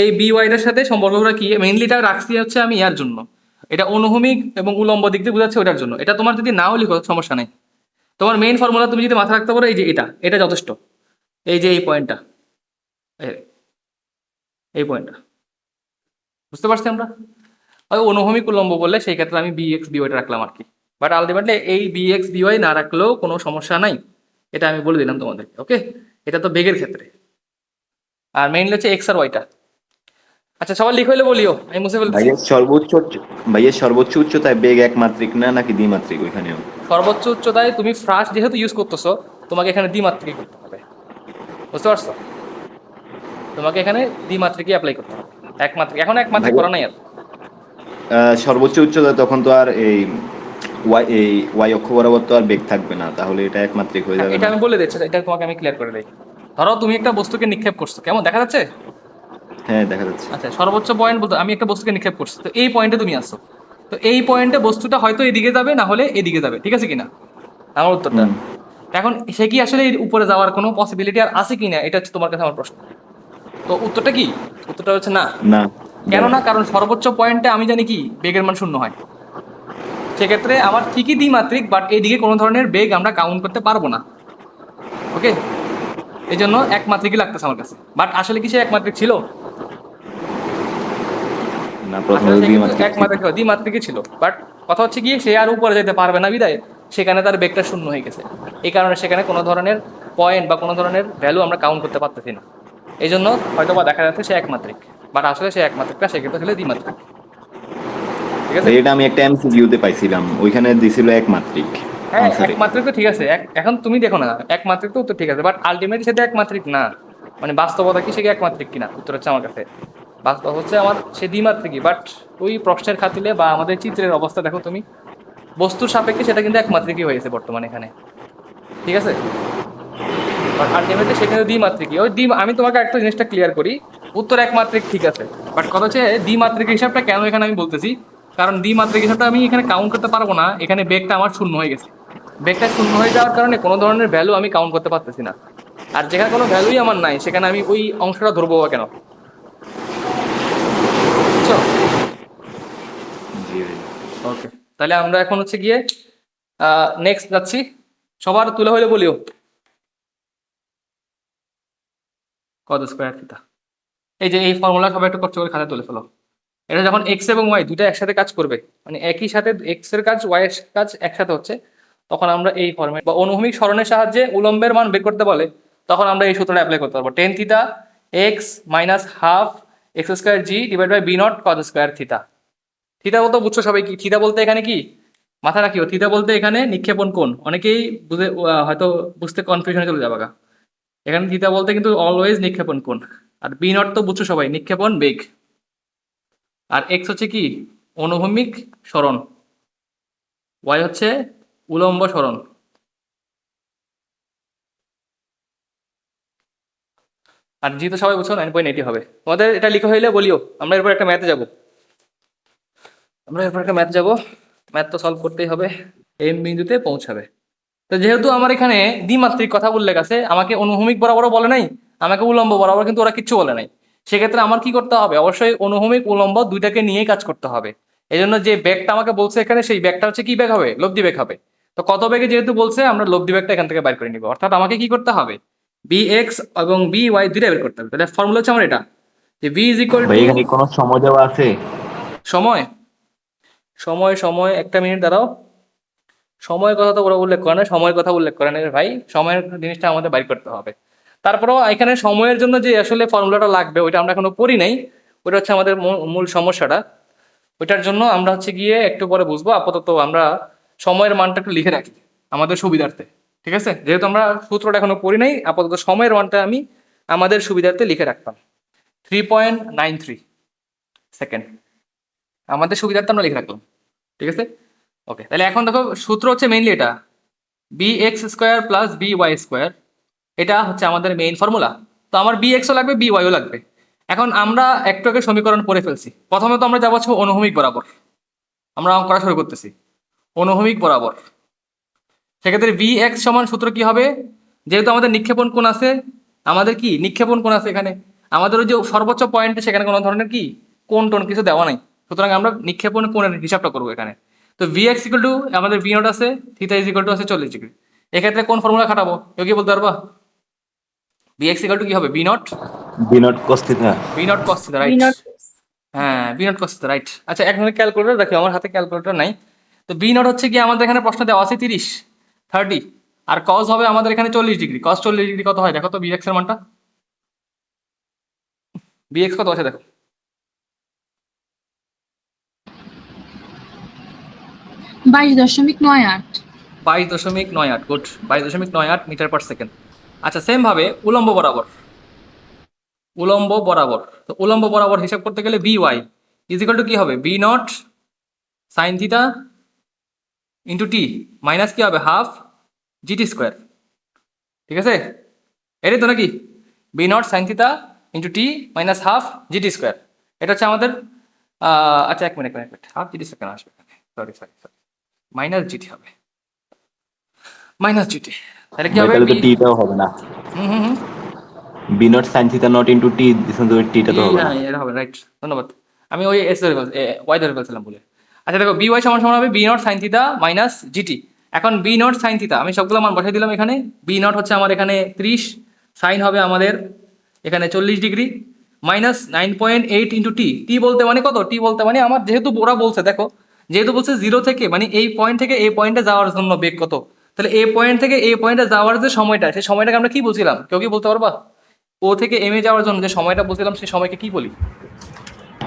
এই বি ওয়াইটার সাথে সম্পর্কটা কি, মেইনলি এটা রাখছি হচ্ছে আমি ইয়ার জন্য, এটা অনুভূমিক এবং উলম্ব দিক দিয়ে বোঝাচ্ছে ওটার জন্য। এটা তোমার যদি নাও লিখো সমস্যা নেই, তোমার মেইন ফর্মুলা তুমি যদি মাথা রাখতে পারো এই যে এটা যথেষ্ট। এই যে এই পয়েন্টটা, এই পয়েন্টটা বুঝতে পারছি আমরা। ওই অনুভূমিক উলম্ব বললে সেই ক্ষেত্রে আমি বি এক্স বি ওয়াইটা রাখলাম আর কি, বাট আলটিমেটলি এই বি এক্স বি ওয়াই না রাখলেও কোনো সমস্যা নাই, এটা আমি বলে দিলাম তোমাদেরকে। ওকে, এটা তো বেগের ক্ষেত্রে, আর মেইনলি হচ্ছে এক্স আর ওয়াইটা। আচ্ছা সবাই লিখে হলে বলিও, আমি মুছে ফেলতেছি। ভাইয়ের সর্বোচ্চ উচ্চতায় বেগ একমাত্রিক না নাকি দ্বিমাত্রিক ওইখানেও? সর্বোচ্চ উচ্চতায় তুমি ফার্স্ট যেহেতু ইউজ করতেছো, তোমাকে এখানে দ্বিমাত্রিক করতে হবে, বুঝতে পারছো? তোমাকে এখানে দ্বিমাত্রিকই অ্যাপ্লাই করতে হবে, একমাত্রিক এখন একমাত্রিক করা নাই আর। সর্বোচ্চ উচ্চতা তখন তো আর এই ওয়াই অক্ষ বরাবর তো আর বেগ থাকবে না, তাহলে এটা একমাত্রিক হয়ে যাবে এটা না? আমি বলে দিচ্ছি, এটা তোমাকে আমি ক্লিয়ার করে দিই। ধরো তুমি একটা বস্তুকে নিক্ষেপ করছো, কেমন দেখা যাচ্ছে? হ্যাঁ দেখা যাচ্ছে। আচ্ছা সর্বোচ্চ পয়েন্ট বলতে আমি একটা বস্তুকে নিক্ষেপ করছি, তো এই পয়েন্টে তুমি আসছো, তো এই পয়েন্টে বস্তুটা হয়তো এদিকে যাবে না হলে এদিকে যাবে, ঠিক আছে কিনা আমার উত্তরটা? হুম। এখন সে কি আসলে এর উপরে যাওয়ার কোনো পসিবিলিটি আর আছে কিনা, এটা হচ্ছে তোমার কাছে আমার প্রশ্ন। তো উত্তরটা কি? উত্তরটা হচ্ছে না। না। কেন না? কারণ সর্বোচ্চ পয়েন্টে আমি জানি কি বেগের মান 0 হয়, সেক্ষেত্রে আমার ঠিকই দ্বিমাত্রিক, বাট এইদিকে কোনো ধরনের বেগ আমরা কাউন্ট করতে পারবো না। ওকে, এই জন্য একমাত্রিকই লাগতেছে আমার কাছে, বাট আসলে কি সে একমাত্রিক ছিল? না, প্রথমে আসলে সে কিন্তু দ্বিমাত্রিক ছিল। একমাত্রিক দ্বিমাত্রিকই ছিল, বাট কথা হচ্ছে গিয়ে সে আর উপরে যেতে পারবে না বিদায় সেখানে তার বেগটা 0 হয়ে গেছে, এই কারণে সেখানে কোনো ধরনের পয়েন্ট বা কোনো ধরনের ভ্যালু আমরা কাউন্ট করতে পারতেছি না। এই জন্য হয়তো বা দেখা যাচ্ছে সে একমাত্রিক, বাট আসলে সে একমাত্রিক না, সেক্ষেত্রে হলে দ্বিমাত্রিক, ঠিক আছে? এটা আমি একটা এমসিকিউতে পাইছিলাম, ওইখানে দিছিল একমাত্রিক হ্যাঁ আনসারে। একমাত্রিক তো ঠিক আছে, এখন তুমি দেখো না একমাত্রিক তো উত্তর ঠিক আছে, বাট আলটিমেটলি সেটা একমাত্রিক না, মানে বাস্তবতা কি সে কি একমাত্রিক কিনা, উত্তর হচ্ছে আমার কাছে বাস্তব হচ্ছে আমার সে দ্বিমাত্রিকই, বাট ওই প্রশ্নের খাতিলে বা আমাদের চিত্রের অবস্থা দেখো তুমি, বস্তুর সাপেক্ষে সেটা কিন্তু একমাত্রিকই হয়েছে বর্তমানে এখানে, ঠিক আছে? বাট আলটিমেটলি সেখানে দ্বিমাত্রিকই ওই আমি তোমাকে একটা জিনিসটা ক্লিয়ার করি, উত্তর একমাত্রিক ঠিক আছে, বাট কথা হচ্ছে দ্বিমাত্রিক হিসাবটা কেন এখানে আমি বলতেছি, কারণ দ্বিমাত্রিক হিসাবটা আমি এখানে কাউন্ট করতে পারবো না, এখানে বেগটা আমার 0 হয়ে গেছে, বেগটা 0 হয়ে যাওয়ার কারণে কোনো ধরনের ভ্যালু আমি কাউন্ট করতে পারতেছি না, আর যেখানে কোনো ভ্যালুই আমার নাই সেখানে আমি ওই অংশটা ধরবো বা কেন, বুঝছো? জি ভাই। ওকে, তাহলে আমরা এখন হচ্ছে গিয়ে নেক্সট যাচ্ছি, সবার তুলে হলে বলিও কত স্কয়ার থিটা। এই যে এই ফর্মুলা সবাই একটু কষ্ট করে খাতায় তুলে ফেলো। এটা যখন এক্স এবং ওয়াই দুটো একসাথে কাজ করবে, মানে একই সাথে এক্স এর কাজ ওয়াই এর কাজ একসাথে হচ্ছে, তখন আমরা এই ফর্মে বা অনুভূমিক সরণের সাহায্যে উলম্বের মান বের করতে বলে, তখন আমরা এই সূত্রটা অ্যাপ্লাই করতে পারবো, tan theta x minus half x square g divide by v nought cos square theta. Theta বলতে বুঝছো সবাই কি থিটা বলতে এখানে কি মাথা রাখিও, থিটা বলতে এখানে নিক্ষেপণ কোণ, অনেকেই বুঝে হয়তো বুঝতে কনফিউশনে চলে যাবে, এখানে থিটা বলতে কিন্তু অলওয়েজ নিক্ষেপণ কোণ, আর বি নট তো বুঝছো সবাই নিক্ষেপণ বেগ, আর এক্স হচ্ছে কি অনুভূমিক সরণ, ওয়াই হচ্ছে উলম্ব সরণ। আর জি তো সবাই বুঝছো 9.80 হবে। তোমাদের এটা লিখা হইলে বলিও, আমরা এরপর একটা ম্যাথে যাব, ম্যাথ তো সলভ করতেই হবে, এম বিন্দুতে পৌঁছাবে। তো যেহেতু আমার এখানে দ্বিমাত্রিক কথা উল্লেখ আছে, আমাকে অনুভূমিক বরাবরও বলে নাই, আমাকে উলম্ব বরাবর কিন্তু ওরা কিচ্ছু বলে নাই, সেক্ষেত্রে আমার কি করতে হবে, অবশ্যই অনুভূমিক উলম্ব দুইটাকে নিয়েই কাজ করতে হবে। এই জন্য যে ব্যাগটা আমাকে বলছে এখানে, সেই ব্যাগটা হচ্ছে কি ব্যাগ হবে, লব্ধি ব্যাগ হবে। তো কত ব্যাগে যেহেতু বলছে, আমরা লব্ধি ব্যাগটা এখান থেকে বাইর করে নিব, অর্থাৎ আমাকে কি করতে হবে, বি এক্স এবং বি ওয়াই দুইটা বের করতে হবে। তাহলে ফর্মুলা হচ্ছে আমার এটা, যে বি ইজ ইকুয়াল ভাই টু এখানে কোনো সময় দেওয়া আছে? সময় সময় সময় একটা মিনিট দাঁড়াও, সময়ের কথা তো ওরা উল্লেখ করে না, সময়ের কথা উল্লেখ করে না রে ভাই, সময়ের জিনিসটা আমাদের বাইর করতে হবে। তারপরেও এখানে সময়ের জন্য যে আসলে ফর্মুলাটা লাগবে ওইটা আমরা এখনো পড়ি নাই, ওইটা হচ্ছে আমাদের মূল সমস্যাটা। ওইটার জন্য আমরা হচ্ছে গিয়ে একটু পরে বুঝবো, আপাতত আমরা সময়ের মানটা একটু লিখে রাখি আমাদের সুবিধার্থে, ঠিক আছে? যেহেতু আমরা সূত্রটা এখনো পড়ি নাই, আপাতত সময়ের মানটা আমি আমাদের সুবিধার্থে লিখে রাখতাম 3.93 সেকেন্ড, আমাদের সুবিধার্থে আমরা লিখে রাখলাম, ঠিক আছে? ওকে, তাহলে এখন দেখো সূত্র হচ্ছে মেইনলি এটা bx² প্লাস by², এটা হচ্ছে আমাদের মেইন ফর্মুলা। তো আমার bxও লাগবে byও লাগবে। এখন আমরা একটু আগে সমীকরণ পড়ে ফেলছি। প্রথমে তো আমরা যাবো হচ্ছে অনুভূমিক বরাবর, আমরা অঙ্ক করা শুরু করতেছি অনুভূমিক বরাবর। সেক্ষেত্রে vx সমান সূত্র কি হবে, যেহেতু আমাদের নিক্ষেপণ কোণ আছে, আমাদের কি নিক্ষেপণ কোণ আছে এখানে, আমাদের ওই যে সর্বোচ্চ পয়েন্টে সেখানে কোনো ধরনের কি কোণ টোন কিছু দেওয়া নাই, সুতরাং আমরা নিক্ষেপণ কোণের হিসাবটা করবো এখানে। তো vx ইকুয়াল টু আমাদের v0 আছে, থিটা ইজ ইকুয়াল টু আছে 40 ডিগ্রি। এক্ষেত্রে কোন ফর্মুলা খাটাবো কেউ কি বলতে পারবা? vx ইকুয়াল টু কি হবে, v0 cos theta. cos theta, right? হ্যাঁ, v0 cos থিটা, রাইট। আচ্ছা এখন ক্যালকুলেটর দেখো, আমার হাতে ক্যালকুলেটর নাই। তো v0 হচ্ছে কি আমাদের এখানে প্রশ্ন দেওয়া আছে 30, আর cos হবে আমাদের এখানে 40 ডিগ্রি। cos 40 ডিগ্রি কত হয় দেখো তো vx এর মানটা, vx কত আছে দেখো। 22.98। 22.98, গুড, 22.98 মিটার পার সেকেন্ড। আচ্ছা সেম ভাবে উলম্ব বরাবর, তো উলম্ব বরাবর হিসাব করতে গেলে by ইজ ইকুয়াল টু কি হবে, v0 sin থিটা ইন্টু টি মাইনাস কি হবে হাফ gt², ঠিক আছে? এটাই তো নাকি, v0 sin থিটা ইন্টু টি মাইনাস হাফ gt², এটা হচ্ছে আমাদের আচ্ছা এক মিনিট হাফ gt² কেন আসবে, সরি মাইনাস জিটি হবে, মাইনাস জিটি, তাহলে কি হবে, তাহলে তো টিটাও হবে না, হুম b0 sin theta not into t, দিছেন তো টিটা তো হবে না। হ্যাঁ এটা হবে, রাইট, ধন্যবাদ। আমি ওই এস ধরে ওয়াই ধরে ফেলছিলাম বলে। আচ্ছা দেখো by সমান সমান হবে v0 sin theta minus GT. এখন v0 sin থিটা আমি সবগুলো মান বসাই দিলাম এখানে। v0 হচ্ছে আমার এখানে 30, সাইন হবে আমাদের এখানে 40 ডিগ্রি, মাইনাস 9.8 ইন্টু টি। টি বলতে মানে কত, টি বলতে মানে আমার যেহেতু ওরা বলছে দেখো, যেহেতু বলছে 0 থেকে মানে এই পয়েন্ট থেকে এই পয়েন্টে যাওয়ার জন্য বেগ কত, তাহলে এই পয়েন্ট থেকে এই পয়েন্টে যাওয়ার যে সময়টা, সেই সময়টাকে আমরা কি বলছিলাম, কেউ কি বলতে পারবা? ও থেকে এম এ যাওয়ার জন্য যে সময়টা বলছিলাম সেই সময়কে কি বলি,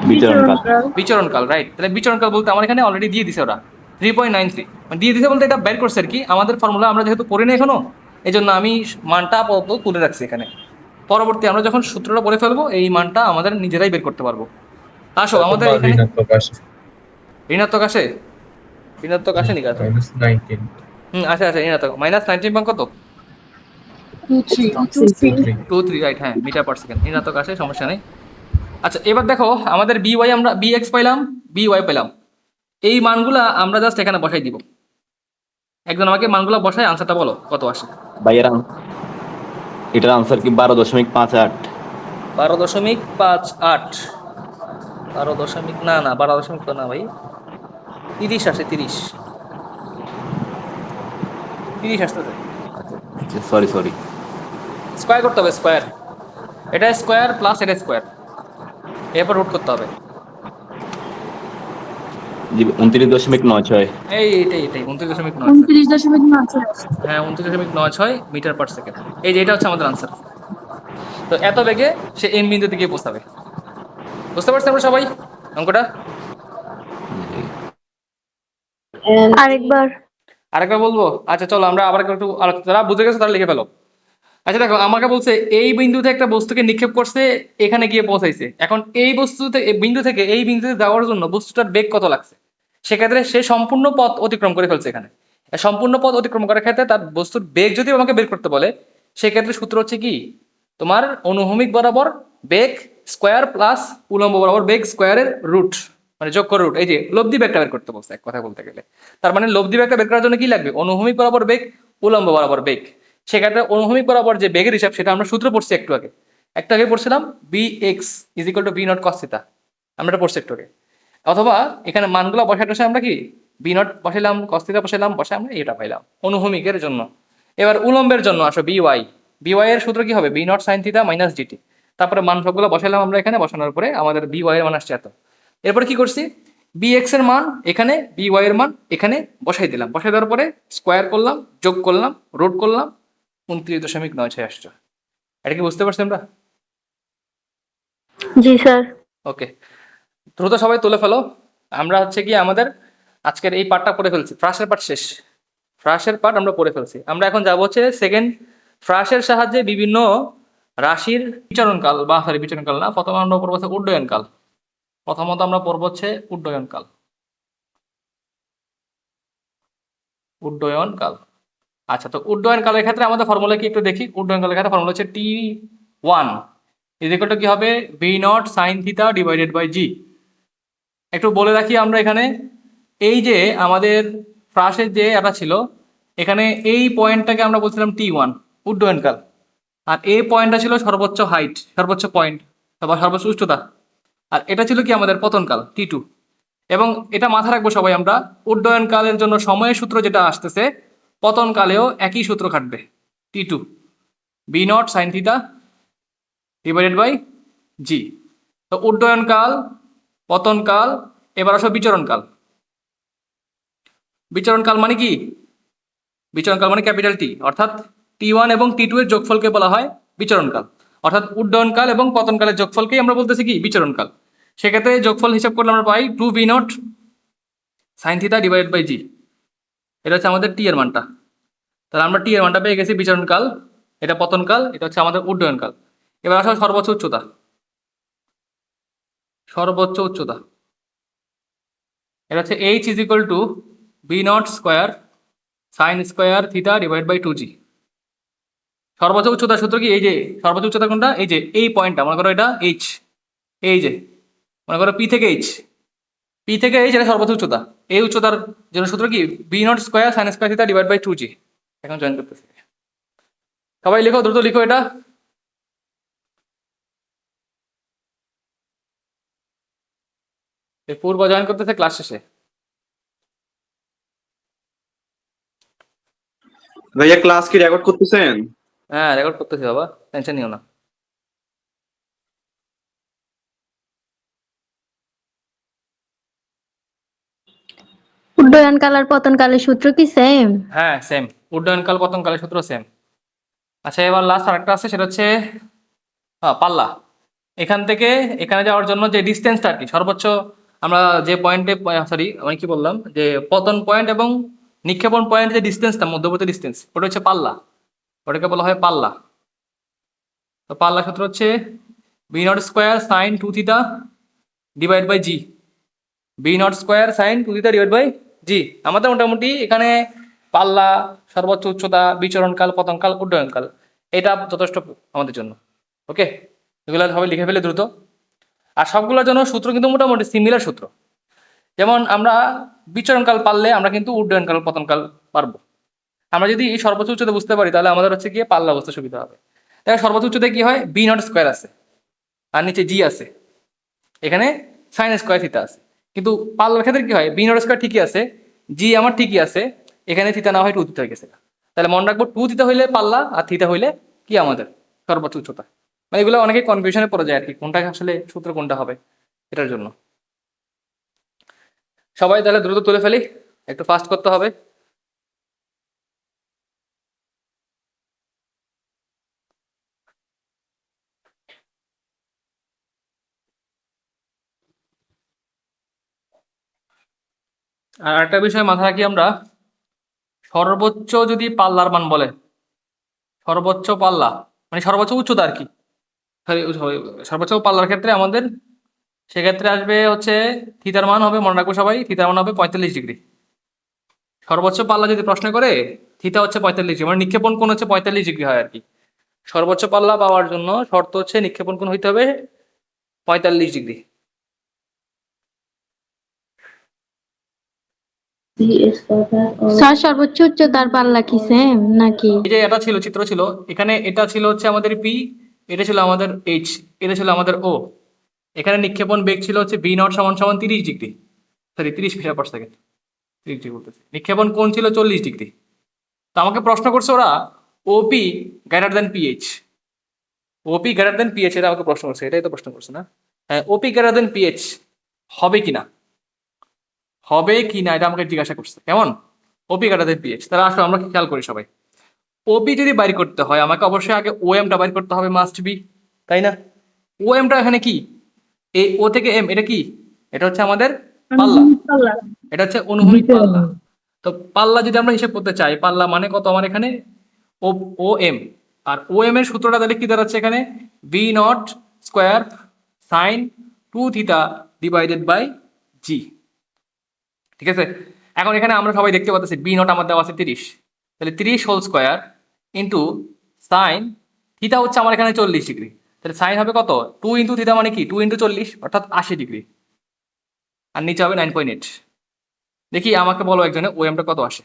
বিচরণকাল। বিচরণকাল, রাইট। তাহলে বিচরণকাল বলতে আমার এখানে অলরেডি দিয়ে দিছে ওরা 3.93, মানে দিয়ে দিছে বলতে এটা বের করছে আর কি। আমাদের ফর্মুলা আমরা যেহেতু পড়ি না এখনো, এই জন্য আমি মানটা আপাতত তুলে রাখছি এখানে। পরবর্তী আমরা যখন সূত্রটা পড়ে ফেলবো এই মানটা আমাদের নিজেরাই বের করতে পারবো। আসো আমাদের এখানে ঋণাত্মক আসে, ঋণাত্মক আসে, ঋণাত্মক আসে নি কাছে, -19, আচ্ছা ঋণাত্মক -19 কত, 23। 23, রাইট, হ্যাঁ মিটার পার সেকেন্ড ঋণাত্মক আসে, সমস্যা নেই। আচ্ছা এবার দেখো আমাদের by আমরা bx পাইলাম, by পেলাম, এই মানগুলা আমরা জাস্ট এখানে বসাই দিব। একজন আমাকে মানগুলা বসায় আনসারটা বলো কত আসে। ভাইয়ের এটার আনসার কি 12.58? 12.58, 12 না 12 তো না ভাই, 30 আসে, 30 আসতেছে। সরি স্কোয়ার করতে হবে, স্কোয়ার, এটা স্কোয়ার প্লাস এটা স্কোয়ার, এরপর রুট করতে হবে। 29.96। এইটাই 29.96, 29.96। হ্যাঁ 29.96 মিটার পার সেকেন্ড। এই যে এটা হচ্ছে আমাদের আনসার। তো এত বেগে সে এম বিন্দুতে গিয়ে পৌঁছাবে। বুঝতে পারছি আমরা সবাই অঙ্কটা? আরেকবার বলবো? আচ্ছা চলো আমরা আবার একটু আলোচনা, যারা বুঝে গেছো তারা লিখে ফেলো। আচ্ছা দেখো আমাকে বলছে এই বিন্দুতে একটা বস্তুকে নিক্ষেপ করছে, এখানে গিয়ে পৌঁছাইছে। এখন এই বস্তুতে বিন্দু থেকে এই বিন্দুতে যাওয়ার জন্য বস্তুটার বেগ কত লাগছে, সেক্ষেত্রে সে সম্পূর্ণ পথ অতিক্রম করে ফেলছে। এখানে সম্পূর্ণ পথ অতিক্রম করার ক্ষেত্রে তার বস্তুর বেগ যদি আমাকে বের করতে বলে, সেক্ষেত্রে সূত্র হচ্ছে কি, তোমার অনুভূমিক বরাবর বেগ স্কোয়ার প্লাস উলম্ব বরাবর বেগ স্কোয়ারের রুট, মানে যোগ করে রুট। এই যে লব্ধি বেগটা বের করতে বলছে এক কথা বলতে গেলে, তার মানে লব্ধি বেগটা বের করার জন্য কি লাগবে, অনুভূমিক বরাবর বেগ উলম্ব বরাবর বেগ। সেক্ষেত্রে অনুভূমিক বরাবর যে বেগের হিসাব সেটা আমরা সূত্র পড়ছি একটু আগে পড়ছিলাম, bx is equal two v0 cos theta, আমরা এটা পড়ছি একটু আগে। অথবা এখানে মানগুলো বসায় আমরা কি v0 বসাইলাম, cos থিটা বসাইলাম, বসে আমরা এটা পাইলাম অনুভূমিকের জন্য। এবার উলম্বের জন্য আসো by এর সূত্র কি হবে, v0 sin theta minus gt। তারপরে মান সবগুলো বসাইলাম আমরা এখানে, বসানোর পরে আমাদের by এর মান আসছে এত। এরপরে কি করছি, বি এক্স এর মান এখানে, বি ওয়াই এর মান এখানে বসাই দিলাম, বসাই দেওয়ার পরে স্কোয়ার করলাম, যোগ করলাম, রুট করলাম, 29.96 আসছে। এটা কি বুঝতে পারছি আমরা? জি স্যার। ওকে, দ্রুত সবাই তুলে ফেলো। আমরা হচ্ছে কি আমাদের আজকের এই পার্টটা পড়ে ফেলছি, ফ্রাসের পার্ট শেষ, ফ্রাসের পার্ট আমরা পড়ে ফেলছি। আমরা এখন যাবো হচ্ছে সেকেন্ড, ফ্রাসের সাহায্যে বিভিন্ন রাশির বিচরণকাল, বা সরি বিচরণকাল না, প্রথমে আমরা পড়বো হচ্ছে উড্ডয়নকাল। প্রথমত আমরা পড়বো হচ্ছে উড্ডয়নকাল। উড্ডয়নকাল, আচ্ছা, তো উড্ডয়নকালের ক্ষেত্রে আমাদের ফর্মুলা কি একটু দেখি। উড্ডয়নকালের ক্ষেত্রে ফর্মুলা হচ্ছে T1 ইজ ইকুয়াল টু কি হবে, b not sine theta divided by g. একটু বলে রাখি আমরা এখানে, এই যে আমাদের ফ্রাসের যে এটা ছিল, এখানে এই পয়েন্টটাকে আমরা বলছিলাম T1 উড্ডয়নকাল, আর এই পয়েন্টটা ছিল সর্বোচ্চ হাইট, সর্বোচ্চ পয়েন্ট বা সর্বোচ্চ উচ্চতা, আর এটা ছিল কি আমাদের পতনকাল T2। এবং এটা মাথায় রাখবো সবাই আমরা, উড্ডয়নকালের জন্য সময়ের সূত্র যেটা আসতেছে, পতনকালেও একই সূত্র খাটবে, T2 b not sine theta divided by g. তো উড্ডয়নকাল, পতনকাল, এবার আসো বিচরণকাল। বিচরণকাল মানে কি? বিচরণকাল মানে ক্যাপিটাল টি, অর্থাৎ T1 এবং T2 এর যোগফলকে বলা হয় বিচরণকাল, অর্থাৎ উড্ডয়নকাল এবং পতনকালের যোগফলকেই আমরা বলতেছি কি বিচরণকাল। সেক্ষেত্রে যোগফল হিসাব করলে আমরা পাই 2 b not sine theta divided by g, এটা হচ্ছে আমাদের টি এর মানটা। তাহলে আমরা টি এর মানটা পেয়ে গেছি বিচরণকাল, এটা পতনকাল, এটা হচ্ছে আমাদের উড্ডয়নকাল। এবার আসো সর্বোচ্চ উচ্চতা। সর্বোচ্চ উচ্চতা এটা হচ্ছে h is equal to B not square sine square theta divide by 2g। সর্বোচ্চ উচ্চতার সূত্র কি? এই যে সর্বোচ্চ উচ্চতা কোনটা, এই যে এই পয়েন্টটা মনে করো এটা h, এই যে মনে করো পি থেকে এইচ, পি থেকে এইচ এটা সর্বোচ্চ উচ্চতা। এই উচ্চতার জন্য সূত্র কি, v not square sine square theta divide by 2g। এখন জয়েন করতেছি, সবাই লিখো, দ্রুত লিখো এটা। পূর্ব জয়েন করতেছে ক্লাস শেষে। ভাইয়া ক্লাস কি রেকর্ড করতেছেন? হ্যাঁ রেকর্ড করতেছি বাবা, টেনশন নিও না। উড্ডয়নকাল আর পতনকালের সূত্র কি সেম? হ্যাঁ সেম, উড্ডয়নকাল পতনকালের সূত্র সেম। আচ্ছা, এবার লাস্ট আরেকটা আছে, সেটা হচ্ছে পাল্লা। এখান থেকে এখানে যাওয়ার জন্য যে ডিস্টেন্সটা আর কি, সর্বোচ্চ আমরা যে পয়েন্টে, সরি আমি কি বললাম, যে পতন পয়েন্ট এবং নিক্ষেপণ পয়েন্ট যে ডিস্টেন্সটা, মধ্যবর্তী ডিস্টেন্স, ওটা হচ্ছে পাল্লা, ওটাকে বলা হয় পাল্লা। তো পাল্লা সূত্র হচ্ছে b not square sine 2 theta divide by g, b not square sine 2 theta divide by g. আমাদের মোটামুটি এখানে পাল্লা, সর্বোচ্চ উচ্চতা, বিচরণকাল, পতনকাল, উড্ডয়নকাল, এটা যথেষ্ট আমাদের জন্য। ওকে, এগুলো সবাই লিখে ফেলে দ্রুত। আর সবগুলোর জন্য সূত্র কিন্তু মোটামুটি সিমিলার সূত্র। যেমন আমরা বিচরণকাল পারলে আমরা কিন্তু উড্ডয়নকাল, পতনকাল পারবো। আমরা যদি সর্বোচ্চ উচ্চতা বুঝতে পারি, তাহলে আমাদের হচ্ছে গিয়ে পাল্লা বুঝতে সুবিধা হবে। তাহলে সর্বোচ্চ উচ্চতায় কি হয়, বি নট স্কোয়ার আছে আর নিচে জি আছে, এখানে সাইন স্কোয়ার থিটা আছে। কিন্তু পাল্লার ক্ষেত্রে কি হয়, বি নট স্কোয়ার ঠিকই আছে, জি আমার ঠিকই আছে, এখানে থিটা না হয় 2 থিটা হয়ে গেছে। তাহলে মনে রাখবো 2 থিটা হইলে পাল্লা, আর থিটা হইলে কি আমাদের সর্বোচ্চ উচ্চতা। মানে এগুলো অনেকে কনফিউশনে পড়ে যায় আর কি, কোনটা আসলে সূত্র কোনটা হবে এটার জন্য। সবাই তাহলে দ্রুত তুলে ফেলি, একটু ফাস্ট করতে হবে। আর একটা বিষয় মাথায় রাখি আমরা, সর্বোচ্চ যদি পাল্লার মান বলে, সর্বোচ্চ পাল্লা মানে সর্বোচ্চ উচ্চতা আর কি, সর্বোচ্চ পাল্লার ক্ষেত্রে আমাদের সেক্ষেত্রে আসবে হচ্ছে থিতার মান হবে, মনে রাখবো সবাই, থিতার মান হবে 45 ডিগ্রি। সর্বোচ্চ পাল্লা যদি প্রশ্ন করে, থিতা হচ্ছে 45 ডিগ্রি, মানে নিক্ষেপণ কোণ হচ্ছে 45 ডিগ্রি হয় আর কি। সর্বোচ্চ পাল্লা পাওয়ার জন্য শর্ত হচ্ছে নিক্ষেপণ কোণ হইতে হবে 45 ডিগ্রি। স্যার সর্বোচ্চ উচ্চতার পাল্লা কি সেম নাকি? এই যে এটা ছিল, চিত্র ছিল এখানে, এটা ছিল হচ্ছে আমাদের পি, এটা ছিল আমাদের এইচ, এটা ছিল আমাদের ও। এখানে নিক্ষেপণ বেগ ছিল হচ্ছে বি নট সমান সমান 30 degree, sorry 30 metre per second, 30 degree বলতেছি। নিক্ষেপণ কোণ ছিল 40 ডিগ্রি। তো আমাকে প্রশ্ন করছে ওরা ওপি গ্রেটার দেন পিএইচ, ওপি গ্রেটার দেন পিএইচ, এটা আমাকে প্রশ্ন করছে, এটাই তো প্রশ্ন করছে না? হ্যাঁ, ওপি গ্রেটার দেন পিএইচ হবে কিনা। হবে কি না এটা আমাকে জিজ্ঞাসা করছে, কেমন? ওপি কাটাতে পিএইচ। তাহলে আসলে আমরা খেয়াল করি সবাই, ওপি যদি বাইর করতে হয় আমাকে অবশ্যই আগে ওএমটা বাইর করতে হবে, মাস্ট বি, তাই না? ওএমটা এখানে কি, এই ও থেকে এম, এটা কি? এটা হচ্ছে আমাদের পাল্লা, এটা হচ্ছে অনুভূমিক পাল্লা। তো পাল্লা যদি আমরা হিসাব করতে চাই, পাল্লা মানে কত আমার এখানে ও ও এম, আর ও এম এর সূত্রটা তাহলে কি দাঁড়াচ্ছে এখানে, b not square sine 2 theta divided by g. ঠিক আছে, এখন এখানে আমরা সবাই দেখতে পাচ্ছি বি নট আমার দেওয়া আছে 30, তাহলে 30 whole square into sine theta হচ্ছে আমার এখানে 40 ডিগ্রি, তাহলে সাইন হবে কত, 2 ইন্টু থিটা মানে কি 2 ইন্টু 40 অর্থাৎ 80 ডিগ্রি, আর নিচে হবে 9.8। দেখি আমাকে বলো একজনে ও এমটা কত আসে।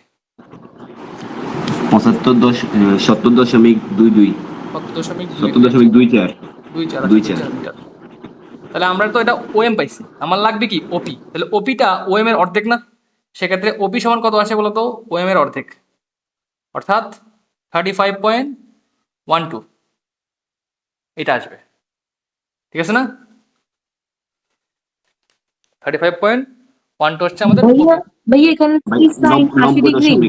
70.22 70.24 24 মিটার। তাহলে আমরা তো এটা ওএম পাইছি, আমার লাগবে কি ওপি, তাহলে ওপিটা ওএম এর অর্ধেক না, সেক্ষেত্রে ওপি সমান কত আসে বলতো, ওএম এর অর্ধেক অর্থাৎ 35.12 এটা আসবে, ঠিক আছে না? 35.12 হচ্ছে আমাদের ভাইয়া এখানে সাইন 80 ডিগ্রি,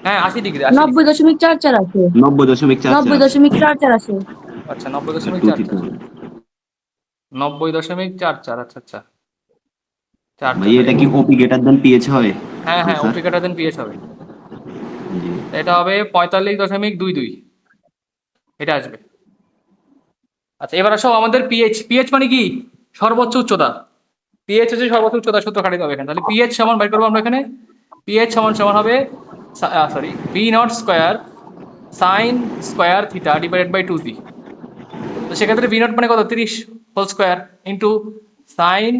হ্যাঁ 80 ডিগ্রি 90.44 আছে, 90.44 আছে। আচ্ছা 90.44, 90.44, আচ্ছা আচ্ছা 4। ভাই এটা কি ওপি গ্রেটার দেন পিএইচ হয়? হ্যাঁ হ্যাঁ ওপি কাটা দেন পিএইচ হবে, এটা হবে 45.22 এটা আসবে। আচ্ছা এবার আসো আমাদের পিএইচ, পিএইচ মানে কি সর্বোচ্চ উচ্চতা, পিএইচ হচ্ছে সর্বোচ্চ উচ্চতা, সূত্র খাটাতে হবে এখানে। তাহলে পিএইচ সমান বের করবো আমরা এখানে, পিএইচ সমান সমান হবে sorry v not square sine square theta divided by 2 g. তো সেক্ষেত্রে বি নট মানে কত, 30 whole square into sine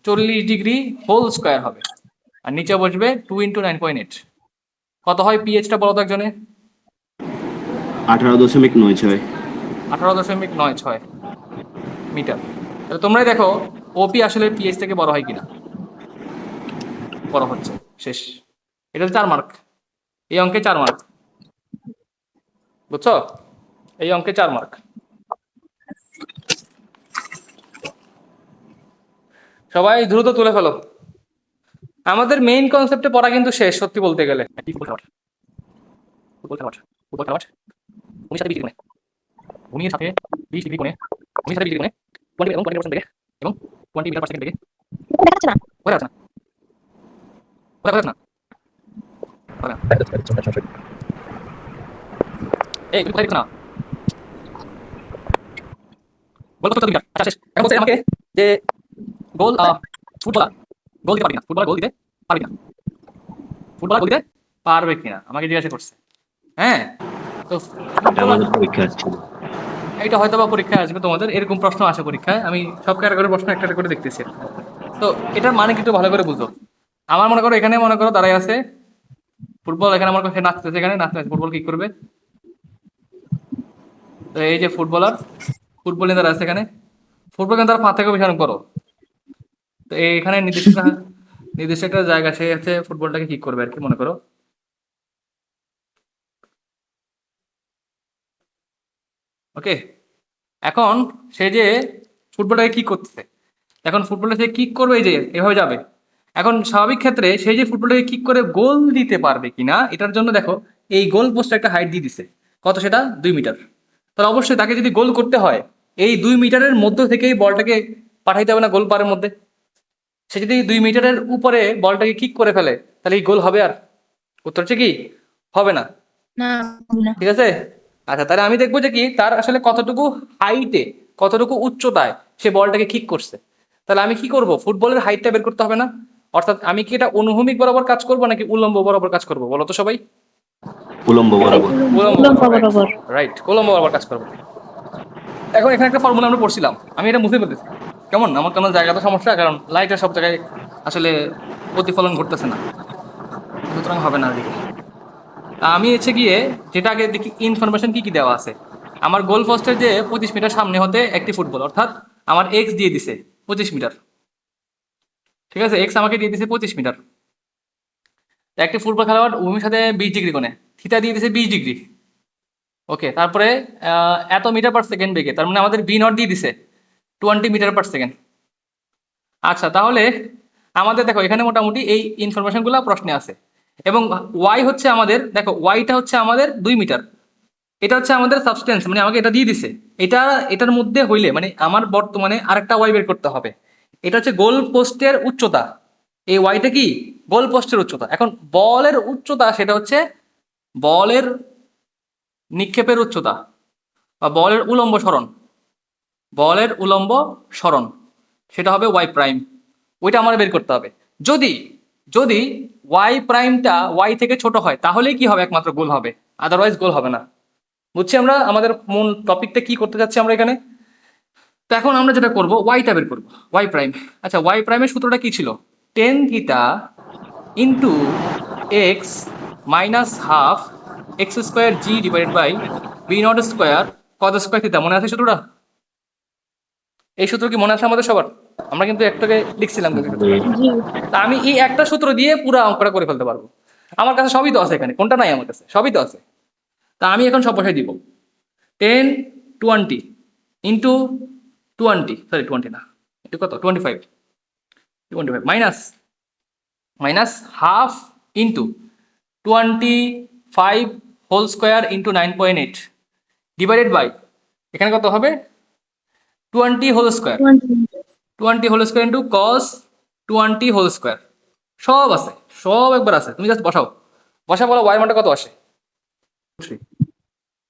40 degree whole square হবে, আর নিচে বসবে 2 ইন্টু 9.8। কত হয় পিএইচটা বলো তো একজনে? 18.96 18.96 মিটার। তাহলে তোমরাই দেখো ওপি আসলে পিএইচ থেকে বড় হয় কিনা, বড় হচ্ছে, শেষ। এটা 4 মার্ক, এই অঙ্কে 4 মার্ক, বুঝছো? এই অঙ্কে 4 মার্ক। সবাই দ্রুত তুলে ফেলো, আমাদের মেইন কনসেপ্টে পড়া কিন্তু শেষ সত্যি বলতে গেলে। ফুটবল খেলা মাঠ, ফুটবল খেলা মাঠ, ভূমির সাথে 20 ডিগ্রি কোণে, ভূমির সাথে 20 ডিগ্রি কোণে, ভূমির সাথে 20 ডিগ্রি কোণে 20 এবং 20% বেগে এবং 20 মিটার পার সেকেন্ড বেগে, দেখা যাচ্ছে না। বোঝা যাচ্ছে না, বোঝা যাচ্ছে না, এই তুমি কোথায় দেখছো না, বল কত মিটার? আচ্ছা শেষ। এখন বলছে আমাকে যে গোল ফুটবলার গোল দিতে পারবে না, ফুটবলার গোল দিতে পারবে না, ফুটবলার গোল দিতে পারবে কিনা আমাকে জিজ্ঞাসা করছে। হ্যাঁ, তো আমাদের পরীক্ষা আছে। এইটা হয়তো বা পরীক্ষায় আসবে তোমাদের, এরকম প্রশ্ন আসে পরীক্ষায়, আমি সব ক্যাটাগরির প্রশ্ন একটা করে দেখতেছি। তো এটার মানে কিন্তু ভালো করে বুঝো। আমার মনে করো এখানে মনে করো দাঁড়ায় আছে ফুটবল, এখানে মনে করো সে নাচতেছে, এখানে নাচতেছে, ফুটবল কি করবে, তো এই যে ফুটবলার, ফুটবল নিয়ে দাঁড়ায় আছে এখানে, ফুটবল কিন্তু তার পা থেকে বিছানো করো, তো এখানে নির্দিষ্ট একটা জায়গা সে হচ্ছে ফুটবলটাকে কিক করবে আর কি, মনে করো। ওকে, এখন সে যে ফুটবলটাকে কিক করতেছে, এখন ফুটবলটা সে কিক করবে এই যে এভাবে যাবে। এখন স্বাভাবিক ক্ষেত্রে সেই যে ফুটবলটাকে কিক করে গোল দিতে পারবে কিনা এটার জন্য দেখো এই গোল পোস্টে একটা হাইট দিয়ে দিছে, কত সেটা 2 মিটার। তাহলে অবশ্যই তাকে যদি গোল করতে হয় এই 2 মিটারের মধ্য থেকেই বলটাকে পাঠাইতে হবে না গোল পারের মধ্যে। সে যদি 2 মিটারের উপরে বলটাকে কিক করে ফেলে তাহলে এই গোল হবে? আর উত্তর হচ্ছে কি হবে না, না ঠিক আছে? আচ্ছা তাহলে আমি দেখবো যে কি তার আসলে কতটুকু হাইটে, কতটুকু উচ্চতায় সে বলটাকে কিক করছে। তাহলে আমি কি করব, ফুটবলের হাইটটা বের করতে হবে না, অর্থাৎ আমি কি এটা অনুভূমিক বরাবর কাজ করব নাকি উল্লম্ব বরাবর কাজ করব বলো তো সবাই? উলম্ব বরাবর। উল্লম্ব বরাবর, রাইট, উল্লম্ব বরাবর কাজ করব। এখন এখানে একটা ফর্মুলা আমরা পড়ছিলাম, আমি এটা মুছে ফেলতেছি, কেমন? আমার কোনো জায়গাতে সমস্যা, কারণ লাইটের সব জায়গায় আসলে প্রতিফলন ঘটতেছে না, সুতরাং হবে না এদিকে। আমি হচ্ছে গিয়ে যেটা আগে দেখি ইনফরমেশন কি কি দেওয়া আছে। আমার গোল পোস্টের যে 25 মিটার সামনে হতে একটি ফুটবল, অর্থাৎ আমার এক্স দিয়ে দিছে 25 মিটার, ঠিক আছে? এক্স আমাকে দিয়ে দিছে 25 মিটার। একটি ফুটবল খেলোয়াড় ভূমির সাথে 20 ডিগ্রি কোণে, থিতা দিয়ে দিছে 20 ডিগ্রি। ওকে, তারপরে এত মিটার পার সেকেন্ড বেগে, তার মানে আমাদের বি নট দিয়ে দিছে 20 মিটার পার সেকেন্ড। আচ্ছা তাহলে আমাদের দেখো এখানে মোটামুটি এই ইনফরমেশন গুলা প্রশ্নে আছে। এবং ওয়াই হচ্ছে আমাদের, দেখো ওয়াইটা হচ্ছে আমাদের 2 মিটার, এটা হচ্ছে আমাদের সাবস্টেন্স, মানে আমাকে এটা দিয়ে দিছে। এটার মধ্যে হইলে মানে আমার বর্তমানে আরেকটা ওয়াই বের করতে হবে। এটা হচ্ছে গোল পোস্টের উচ্চতা, এই ওয়াইটা কি গোল পোস্টের উচ্চতা। এখন বলের উচ্চতা সেটা হচ্ছে বলের নিক্ষেপের উচ্চতা বা বলের উলম্ব সরণ, বলের উলম্ব সরণ সেটা হবে ওয়াই প্রাইম, ওইটা আমার বের করতে হবে। যদি যদি ওয়াই প্রাইমটা ওয়াই থেকে ছোট হয় তাহলেই কি হবে, একমাত্র গোল হবে, আদারওয়াইজ গোল হবে না। বুঝছি আমরা আমাদের মূল টপিকটা কি করতে যাচ্ছি আমরা এখানে। তো এখন আমরা যেটা করব ওয়াইটা বের করবো, ওয়াই প্রাইম। আচ্ছা ওয়াই প্রাইমের সূত্রটা কি ছিল, tan theta into x minus half x square g divided by v not square কত স্কোয়ার থিটা। মনে আছে সূত্রটা? এই সূত্র কি মনে আছে আমাদের সবার? আমরা কিন্তু একটাকে লিখছিলাম কিন্তু সূত্রটা। তা আমি এই একটা সূত্র দিয়ে পুরো অঙ্কটা করে ফেলতে পারবো, আমার কাছে সবই তো আছে, এখানে কোনটা নাই আমার কাছে, সবই তো আছে। তা আমি এখন সব বসাই দিব, 10 20 ইন্টু 20 না এটা কত 25 minus half into 25 whole square into 9.8 divided by এখানে কত হবে 20 whole square, 20 whole square into cos 20 whole square. সব আছে, সব একবার আছে, তুমি জাস্ট বসাও, বলো ওয়াই মানটা কত আসে।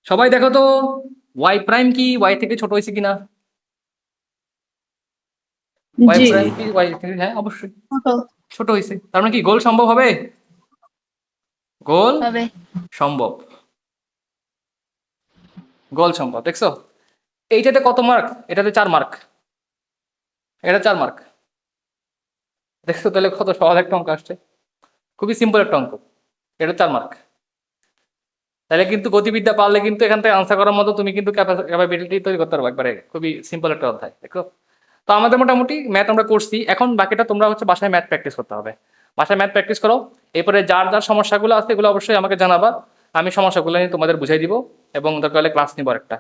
সবাই দেখো তো ওয়াই প্রাইম কি ওয়াই থেকে ছোট হয়েছে কিনা। ওয়াই প্রাইম কি ওয়াই থেকে, হ্যাঁ অবশ্যই ছোট হয়েছে, তার মানে কি গোল সম্ভব হবে, গোল হবে সম্ভব, গোল সম্ভব। দেখছো এইটাতে কত মার্ক, এটাতে 4 মার্ক, এটা 4 মার্ক। দেখছো তাহলে কত সহজ একটা অঙ্ক আসছে, খুবই সিম্পল একটা অঙ্ক, এটা 4 মার্ক। তাহলে কিন্তু গতিবিদ্যা পারলে কিন্তু এখান থেকে আনসার করার মতো তুমি কিন্তু ক্যাপাবিলিটি তৈরি করতে পারবে একবারে, খুবই সিম্পল একটা অধ্যায়। দেখো তো আমাদের মোটামুটি ম্যাথ আমরা করছি, এখন বাকিটা তোমরা হচ্ছে বাসায় ম্যাথ প্র্যাকটিস করতে হবে, বাসায় ম্যাথ প্র্যাকটিস করো। এরপরে যার যার সমস্যাগুলো আছে এগুলো অবশ্যই আমাকে জানাবা, আমি সমস্যাগুলো নিয়ে তোমাদের বুঝাই দিব এবং দরকার হলে ক্লাস নিব একটা।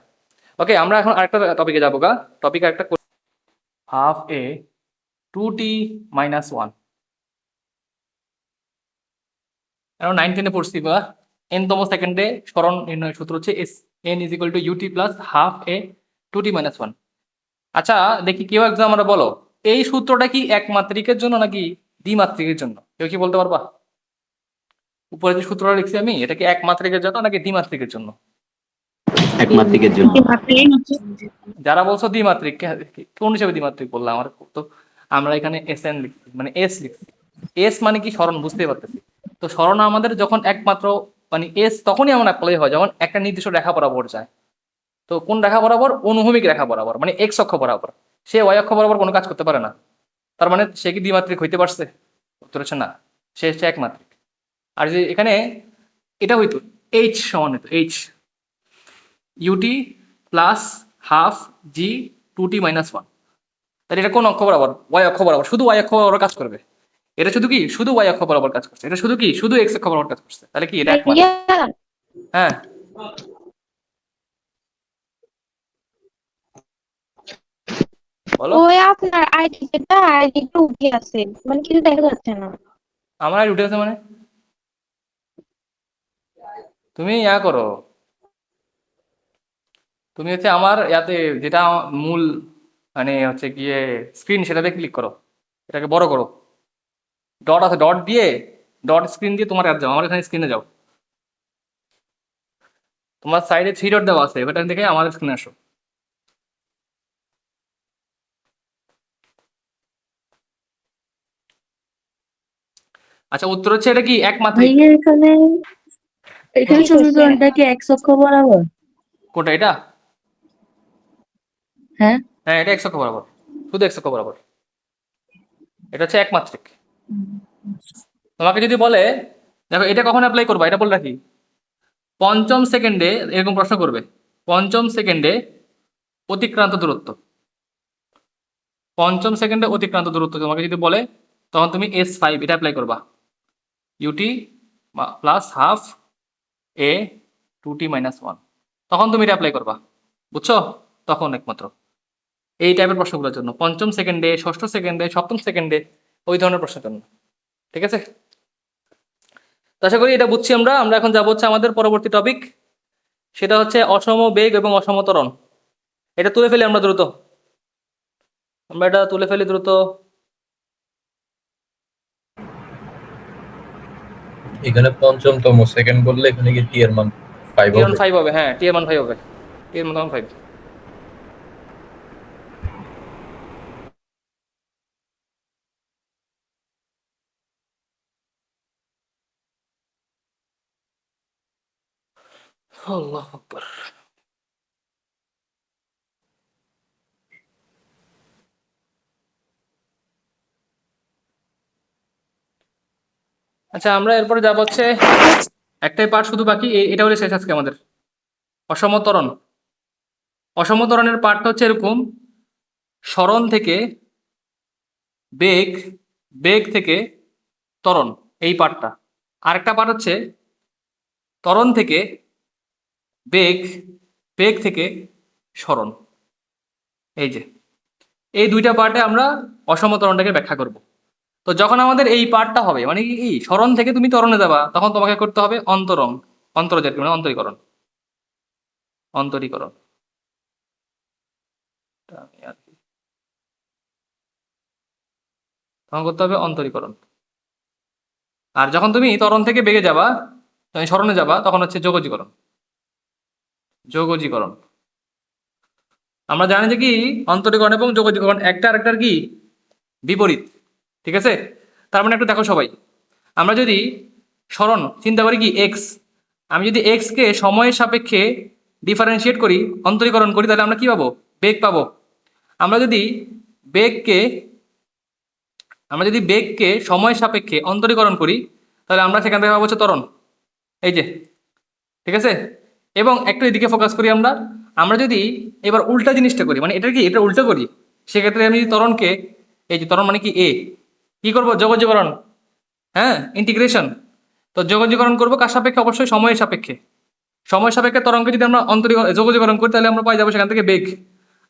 ওকে আমরা এখন আরেকটা টপিকে যাবো গা, টপিক একটা হাফ এ 2t মাইনাস 1, এখন 9 10-এ পড়ছি বা n তম সেকেন্ডে সরণ নির্ণয় সূত্র হচ্ছে s n is equal to u t plus half a 2t minus 1। আচ্ছা দেখি কেউ একজন আমরা বলো এই সূত্রটা কি একমাত্রিকের জন্য নাকি দ্বিমাত্রিকের জন্য, কেউ কি বলতে পারবা? উপরে যে সূত্রটা লিখছি আমি এটা কি একমাত্রিকের জন্য নাকি দ্বিমাত্রিকের জন্য? একমাত্রিকের জন্য। যারা বলছো দ্বিমাত্রিক, কোন হিসেবে দ্বিমাত্রিক বললাম, আমার তো আমরা এখানে এস এন লিখছি, মানে এস লিখছি, এস মানে কি সরণ, বুঝতে পারতেছি। তো সরণ আমাদের যখন একমাত্র মানে এস তখনই এমন অ্যাপ্লাই হয় যখন একটা নির্দিষ্ট রেখা বরাবর যায়। তো কোন রেখা বরাবর? অনুভূমিক রেখা বরাবর, মানে এক্স অক্ষ বরাবর। সে ওয়াই অক্ষ বরাবর কোনো কাজ করতে পারে না, তার মানে সে কি দ্বিমাত্রিক হইতে পারছে? উত্তর হচ্ছে না, সে হচ্ছে একমাত্রিক। আর যে এখানে এটা হইতো এইচ সমান হইতো এইচ ইউটি প্লাস হাফ জি 2t মাইনাস 1, তাহলে এটা কোন অক্ষ বরাবর? ওয়াই অক্ষ বরাবর, শুধু ওয়াই অক্ষ বরাবর কাজ করবে। এটা শুধু কি শুধু ওয়াই অক্ষ বরাবর কাজ করছে, এটা শুধু কি শুধু এক্স অক্ষ বরাবর কাজ করছে, তাহলে কি এটা একমাত্রিক। ভাইয়া, হ্যাঁ বলো। ওই আপনার আইডিটা উঠে আছে, মানে কিছু দেখা যাচ্ছে না। আমার আর উঠে আছে মানে তুমি ইয়া করো, তুমি হচ্ছে আমার ইয়াতে যেটা মূল মানে হচ্ছে গিয়ে স্ক্রিন, সেটাতে ক্লিক করো, এটাকে বড় করো, ডট আছে, ডট দিয়ে ডট স্ক্রিন দিয়ে তোমার অ্যাপ যাও, আমার এখানে স্ক্রিনে যাও, তোমার সাইডে 3 ডট দেওয়া আছে, এবার দেখে আমাদের স্ক্রিনে আসো। আচ্ছা উত্তর হচ্ছে এটা কি একমাত্রিক। ভাইয়া এখানে এখানে সমীকরণটা কি এক্স অক্ষ বরাবর? কোনটা এটা? হ্যাঁ হ্যাঁ এটা এক্স অক্ষ বরাবর, শুধু এক্স অক্ষ বরাবর, এটা হচ্ছে একমাত্রিক। তোমাকে যদি বলে দেখো এটা কখন অ্যাপ্লাই করবা, এটা বলে রাখি, 5ম সেকেন্ডে এরকম প্রশ্ন করবে, 5ম সেকেন্ডে অতিক্রান্ত দূরত্ব, 5ম সেকেন্ডে অতিক্রান্ত দূরত্ব তোমাকে যদি বলে তখন তুমি S5 এটা অ্যাপ্লাই করবা, UT plus half a 2t minus 1, তখন তুমি এটা অ্যাপ্লাই করবা, বুঝছো? তখন একমাত্র এই টাইপের প্রশ্নগুলোর জন্য 5ম সেকেন্ডে, 6ষ্ঠ সেকেন্ডে, 7ম সেকেন্ডে ওই ধরনের প্রশ্নের জন্য। ঠিক আছে, তো আশা করি এটা বুঝছি আমরা। আমরা এখন যাবো হচ্ছে আমাদের পরবর্তী টপিক, সেটা হচ্ছে অসম বেগ এবং অসম ত্বরণ। এটা তুলে ফেলি আমরা দ্রুত, আমরা এটা তুলে ফেলি দ্রুত। এখানে পঞ্চমতম সেকেন্ড বললে এখানে কি টি এর মান 5 টি এর মান হবে? 5 হবে, হ্যাঁ টি এর মান 5 হবে, টি এর মান 5। আল্লাহু আকবার। আচ্ছা, আমরা এরপরে যাব হচ্ছে একটাই পার্ট শুধু বাকি, এটা হলে শেষ আজকে আমাদের অসম ত্বরণ। অসম ত্বরণের পার্টটা হচ্ছে এরকম: সরণ থেকে বেগ, বেগ থেকে ত্বরণ, এই পার্টটা। আরেকটা পার্ট হচ্ছে ত্বরণ থেকে বেগ, বেগ থেকে সরণ। এই যে এই দুইটা পার্টে আমরা অসম ত্বরণটাকে ব্যাখ্যা করব। তো যখন আমাদের এই পার্টটা হবে, মানে কি সরণ থেকে তুমি ত্বরণে যাবা, তখন তোমাকে করতে হবে অন্তরণ, অন্তর্জাতি মানে অন্তরীকরণ, অন্তরীকরণ। তখন করতে হবে অন্তরীকরণ। আর যখন তুমি ত্বরণ থেকে বেগে যাবা, তুমি সরণে যাবা, তখন হচ্ছে যোগজীকরণ, যোগজীকরণ। আমরা জানি যে কি অন্তরীকরণ এবং যোগজীকরণ একটা আরেকটার কি বিপরীত। ঠিক আছে, তার মানে একটু দেখো সবাই, আমরা যদি সরণ চিন্তা করি কি এক্স, আমি যদি এক্স কে সময়ের সাপেক্ষে ডিফারেন্সিয়েট করি, অন্তরীকরণ করি, তাহলে আমরা কি পাবো? বেগ পাবো। আমরা যদি বেগকে সময়ের সাপেক্ষে অন্তরীকরণ করি, তাহলে আমরা সেখান থেকে পাবো হচ্ছে ত্বরণ। এই যে, ঠিক আছে। এবং একটু এদিকে ফোকাস করি আমরা, আমরা যদি এবার উল্টা জিনিসটা করি, মানে এটা কি এটা উল্টো করি, সেক্ষেত্রে আমি ত্বরণকে, এই যে ত্বরণ মানে কি এ, কি করবো? যোগজীকরণ, হ্যাঁ ইন্টিগ্রেশন। তো যোগজীকরণ করবো কার সাপেক্ষে? অবশ্যই সময়ের সাপেক্ষে। সময় সাপেক্ষে ত্বরণকে যদি আমরা যোগজীকরণ করি, তাহলে আমরা পাই যাবো সেখান থেকে বেগ।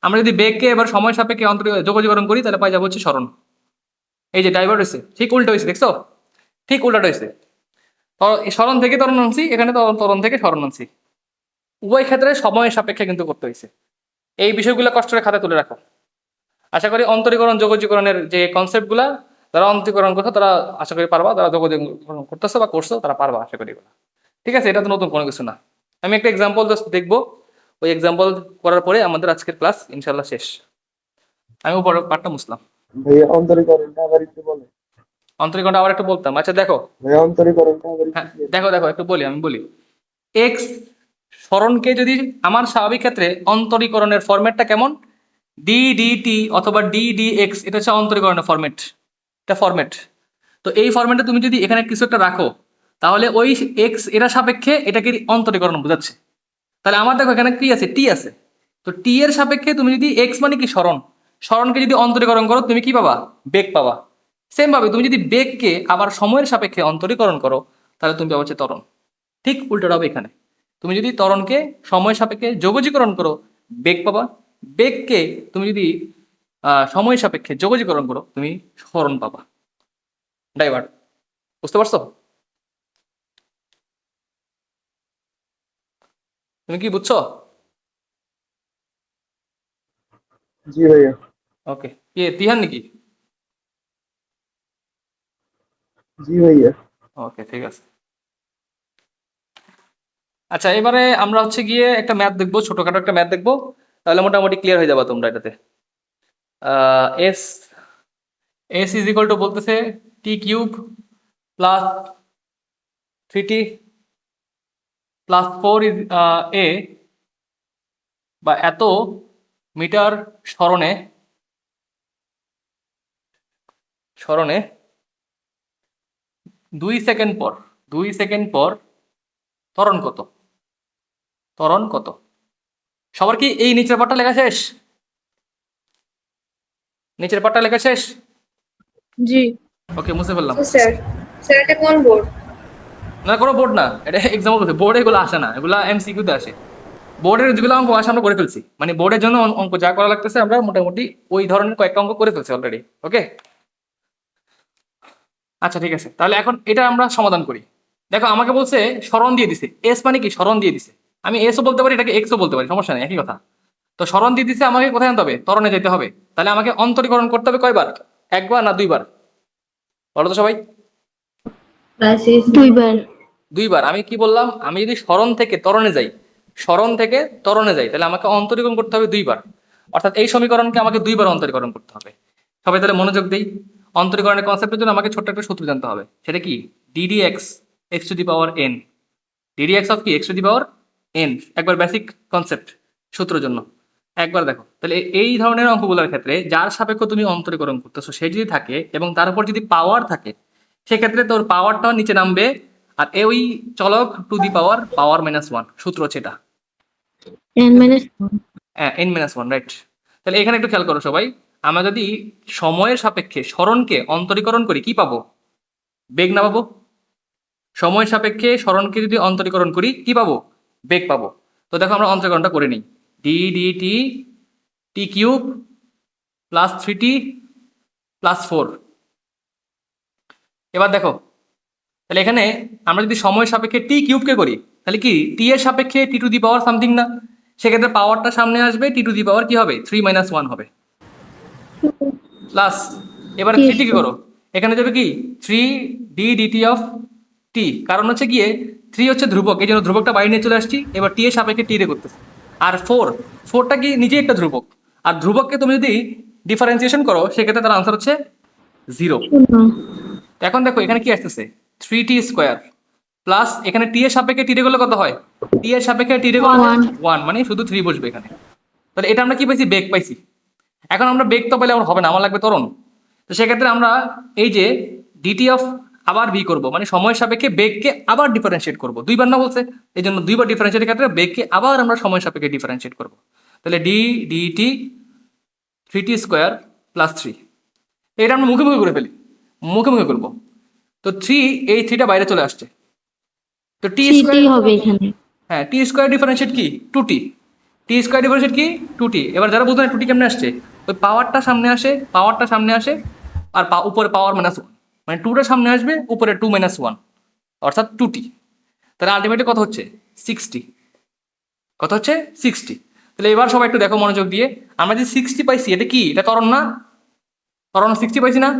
আমরা যদি বেগকে এবার সময় সাপেক্ষে যোগজীকরণ করি, তাহলে পাই যাবো হচ্ছে সরণ। এই যে ডাইভার্ট হয়েছে, ঠিক উল্টো হয়েছে, দেখছো? ঠিক উল্টাটা হয়েছে। সরণ থেকে ত্বরণ আনছি, এখানে ত্বরণ থেকে সরণ আনছি। উভয় ক্ষেত্রে সময়ের সাপেক্ষে কিন্তু করতে হয়েছে। এই বিষয়গুলো কষ্ট করে খাতায় তুলে রাখো। আশা করি অন্তরীকরণ যোগজীকরণের যে কনসেপ্টগুলা যারা অন্তরীকরণ করছো তারা আশা করি পারবা, যারা যোগজীকরণ করতেছো বা করছো তারা পারবা আশা করি এগুলো। ঠিক আছে, এটা তো নতুন কোনো কিছু না। আমি একটা এক্সাম্পল জাস্ট দেখবো, ওই এক্সাম্পল করার পরে আমাদের আজকের ক্লাস ইনশাল্লাহ শেষ। আমি উপরের পার্টটা মুছলাম। অন্তরীকরণটা আবার একটু বলে। অন্তরীকরণটা আবার একটু বলতাম। আচ্ছা দেখো, অন্তরীকরণটা আবার হ্যাঁ দেখো একটু বলি। এক্স সরণকে যদি আমার স্বাভাবিক ক্ষেত্রে অন্তরীকরণের ফরম্যাটটা কেমন? ডি ডিটি অথবা ডি ডি এক্স, এটা হচ্ছে অন্তরীকরণের ফরম্যাট, এটা ফরম্যাট। তো এই ফরম্যাটে তুমি যদি এখানে কিছু একটা রাখো, তাহলে ওই এক্স এরা সাপেক্ষে এটাকে অন্তরীকরণ বোঝাচ্ছে। তাহলে আমার দেখো এখানে কি আছে? টি আছে। তো টি এর সাপেক্ষে তুমি যদি এক্স মানে কি সরণ, সরণকে যদি অন্তরীকরণ করো, তুমি কি পাবা? বেগ পাবা। সেম ভাবে তুমি যদি বেগকে আবার সময়ের সাপেক্ষে অন্তরীকরণ করো, তাহলে তুমি পাবা হচ্ছে ত্বরণ। ঠিক উল্টোটা হবে এখানে, তুমি যদি ত্বরণকে সময়ের সাপেক্ষে যোগজীকরণ করো, বেগ পাবা। বেগকে তুমি যদি সময়ের সাপেক্ষে যোগজীকরণ করো, তুমি সরণ পাবা। ডাইভার্ট, বুঝতে পারছো? তুমি কি বুঝছো? জি ভাইয়া। ওকে, কি তিহান নাকি? জি ভাইয়া। ওকে ঠিক আছে। আচ্ছা, এবারে আমরা হচ্ছে গিয়ে একটা ম্যাথ দেখবো, ছোটখাটো একটা ম্যাথ দেখবো, তাহলে মোটামুটি ক্লিয়ার হয়ে যাবে তোমরা এটাতে। S s is equal to বলতেছে t cube plus 3t plus 4 is a, বা এত মিটার সরণে 2 সেকেন্ড পর ত্বরণ কত? সবার কি এই নিচের পার্টটা লেখা শেষ? নিচের পার্টটা লেখা শেষ? জি। ওকে, মুছে ফেললাম। স্যার স্যার এটা কোন বোর্ড? না, কোনো বোর্ড না, এটা এক্সাম্পল বলছে। বোর্ডে এগুলো আসে না, এগুলো এমসিকিউতে আসে। বোর্ডের যেগুলো অঙ্ক আসে আমরা করে ফেলছি, মানে বোর্ডের জন্য অঙ্ক যা করা লাগতেছে আমরা মোটামুটি ওই ধরনের কয়েকটা অঙ্ক করে ফেলছি অলরেডি। ওকে, আচ্ছা ঠিক আছে, তাহলে এখন এটা আমরা সমাধান করি। দেখো আমাকে বলছে সরণ দিয়ে দিছে, এস মানে কি সরণ দিয়ে দিছে, আমি এসও বলতে পারি এটাকে এক্সও বলতে পারি, সমস্যা নেই, একই কথা। তো সরণ দিয়ে দিছে, আমাকে কোথায় আনতে হবে, ত্বরণে যেতে হবে। তাহলে আমাকে অন্তরীকরণ করতে হবে কয়বার, একবার না দুইবার, বলো তো সবাই? 2 বার। দুইবার। আমি কি বললাম, আমি যদি সরণ থেকে ত্বরণে যাই, সরণ থেকে ত্বরণে যাই, তাহলে আমাকে অন্তরীকরণ করতে হবে দুইবার, অর্থাৎ এই সমীকরণকে আমাকে দুইবার অন্তরীকরণ করতে হবে। সবাই তাহলে মনোযোগ দেই। অন্তরীকরণের কনসেপ্টের জন্য আমাকে ছোট্ট একটা সূত্র জানতে হবে, সেটা কি, ddx x⁴n, ddx অফ কি x⁴n, একবার বেসিক কনসেপ্ট সূত্রের জন্য একবার দেখো। তাহলে এই ধরনের অঙ্কগুলোর ক্ষেত্রে যার সাপেক্ষ তুমি অন্তরীকরণ করতেছো সে যদি থাকে এবং তার উপর যদি পাওয়ার থাকে, সেক্ষেত্রে তোর পাওয়ারটাও নিচে নামবে, আর ওই চলক টু দি পাওয়ার -1 সূত্র হচ্ছে এটা, n-1 n-1, রাইট। তাহলে এখানে একটু খেয়াল করো সবাই, আমরা যদি সময়ের সাপেক্ষে সরণকে অন্তরীকরণ করি কি পাবো, বেগ না পাবো? সময়ের সাপেক্ষে সরণকে যদি অন্তরীকরণ করি কি পাবো, বেগ পাবো। তো দেখো আমরা অন্তরীকরণটা করে নিই, d dt t³ + 3t + 4। এবার দেখো, তাহলে এখানে আমরা যদি সময়ের সাপেক্ষে t³ কে করি, তাহলে কি t এর সাপেক্ষে t to the power something না, সেক্ষেত্রে পাওয়ারটা সামনে আসবে, t টু দি পাওয়ার কি হবে 3 - 1 হবে, প্লাস এবার 3t কি করো, এখানে যাবে কি 3d dt অফ t, কারণ হচ্ছে গিয়ে 3 হচ্ছে ধ্রুবক, এই জন্য ধ্রুবকটা বাইরে নিয়ে চলে আসছি, এবার t এর সাপেক্ষে t রে করতেছে। আর 4টা কি নিজে একটা ধ্রুবক, আর ধ্রুবককে তুমি যদি ডিফারেন্সিয়েশন করো সেক্ষেত্রে তার আনসার হচ্ছে 0। এখন দেখো এখানে কি আসতেছে 3t² প্লাস এখানে t এর সাপেক্ষে t রে করলে কত হয়, t এর সাপেক্ষে t রে করলে 1, মানে শুধু 3 বসবে এখানে। তাহলে এটা আমরা কি পাইছি, বেগ পাইছি। এখন আমরা বেগ তো পেলে আমার হবে না, আমার লাগবে ত্বরণ। তো সেক্ষেত্রে আমরা এই যে dt অফ আবার v করব, মানে সময়ের সাপেক্ষে বেগকে আবার ডিফারেন্সিয়েট করব, দুইবার না বলছে, এই জন্য দুইবার ডিফারেন্সিয়েটের ক্ষেত্রে বেগকে আবার আমরা সময়ের সাপেক্ষে ডিফারেন্সিয়েট করব। তাহলে d dt 3t² + 3, এটা আমরা মুখে মুখে করে ফেলি, মুখে মুখে করবো। তো 3, এই 3টা বাইরে চলে আসছে, তো t² হবে এখানে। হ্যাঁ, t² ডিফারেন্সিয়েট কি 2t, t² ডিফারেন্সিয়েট কি 2t। এবার যারা বুঝলেন 2t কেমনে আসছে, ওই পাওয়ারটা সামনে আসে, পাওয়ারটা সামনে আসে, আর উপরে পাওয়ার -1, মানে 2টা সামনে আসবে, উপরে 2 - 1, অর্থাৎ 2t। তাহলে আলটিমেটলি কত হচ্ছে 60, কত হচ্ছে 60। তাহলে এবার সবাই একটু দেখো মনোযোগ দিয়ে, আমরা যে 60 পাইছি এটা কি, এটা ত্বরণ না, ত্বরণ 60 পাইছি না,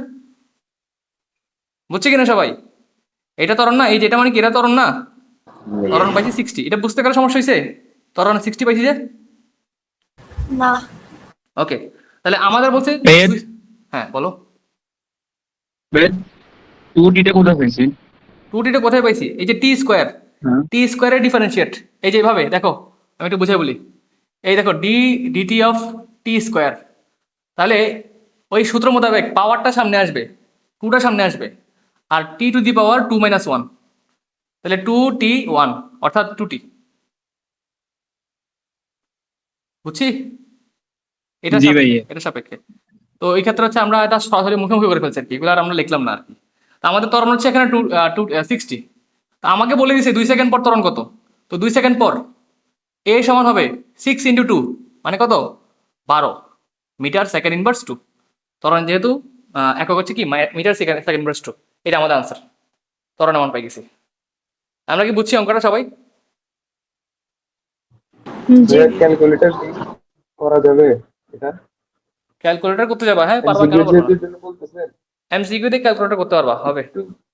বুঝছে কিনা সবাই? এটা ত্বরণ না, এই যেটা মানে কি এটা ত্বরণ না, ত্বরণ পাইছি 60। এটা বুঝতে গেলে সমস্যা হয়েছে, ত্বরণ 60 পাইছি যে না। ওকে। তাহলে আমাদের বলছে হ্যাঁ বলো, 2d কোথায় পেয়েছি? 2t টা কোথায় পাইছি, এই যে t², t² এর ডিফারেন্সিয়েট, এই যে এইভাবে দেখো, আমি একটু বুঝাই বলি, এই দেখো d dt অফ t², তাহলে ওই সূত্র মোতাবেক পাওয়ারটা সামনে আসবে, 2টা সামনে আসবে, আর t টু দি পাওয়ার 2 - 1, তাহলে 2t1 অর্থাৎ 2t, বুঝছি? এটা এটা সাপেক্ষে। তো এই ক্ষেত্রে হচ্ছে আমরা এটা সরাসরি মুখোমুখি করে ফেলছি আর কি, এগুলো আর আমরা লিখলাম না আর কি। তো আমাদের ত্বরণ হচ্ছে এখানে 60। তো আমাকে বলে দিছে 2 সেকেন্ড পর ত্বরণ কত, তো 2 সেকেন্ড পর a সমান হবে 6 × 2, মানে কত 12 মিটার সেকেন্ড ইনভার্স 2। ত্বরণ যেহেতু একক হচ্ছে কি মিটার সেকেন্ড ইনভার্স 2, এটা আমাদের আনসার, ত্বরণের মান পাই গেছি। আমরা কি বুঝছি অঙ্কটা সবাই? ক্যালকুলেটর করা যাবে এটা? ক্যালকুলেটর করতে যাবা? হ্যাঁ পারবা, কেন পারবা না, এমসিকিউ দিয়ে ক্যালকুলেটর করতে পারবা, হবে,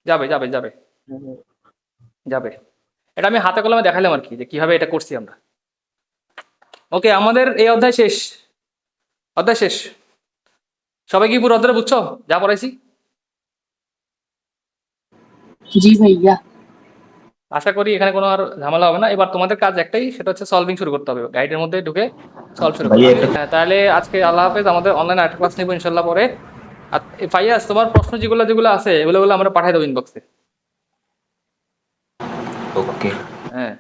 যাবে যাবে যাবে যাবে। এটা আমি হাতে কলমে দেখালাম আর কি, যে কিভাবে এটা করছি আমরা। ওকে, আমাদের এই অধ্যায় শেষ, অধ্যায় শেষ। সবাই কি পুরো অধ্যায়টা বুঝছো যা পড়াইছি? জি ভাইয়া। আশা করি এখানে কোনো আর ঝামেলা হবে না। এবার তোমাদের কাজ একটাই, সেটা হচ্ছে সলভিং শুরু করতে হবে, গাইডের মধ্যে ঢুকে সলভ শুরু করতে হবে। হ্যাঁ, তাহলে আজকে আল্লাহ হাফেজ, আমাদের অনলাইনে আরেকটা ক্লাস নেবো ইনশাল্লাহ পরে। আর ফাইয়াজ, তোমার প্রশ্ন যেগুলো আছে এগুলো আমরা পাঠাই দেবো ইনবক্সে। ওকে। হ্যাঁ।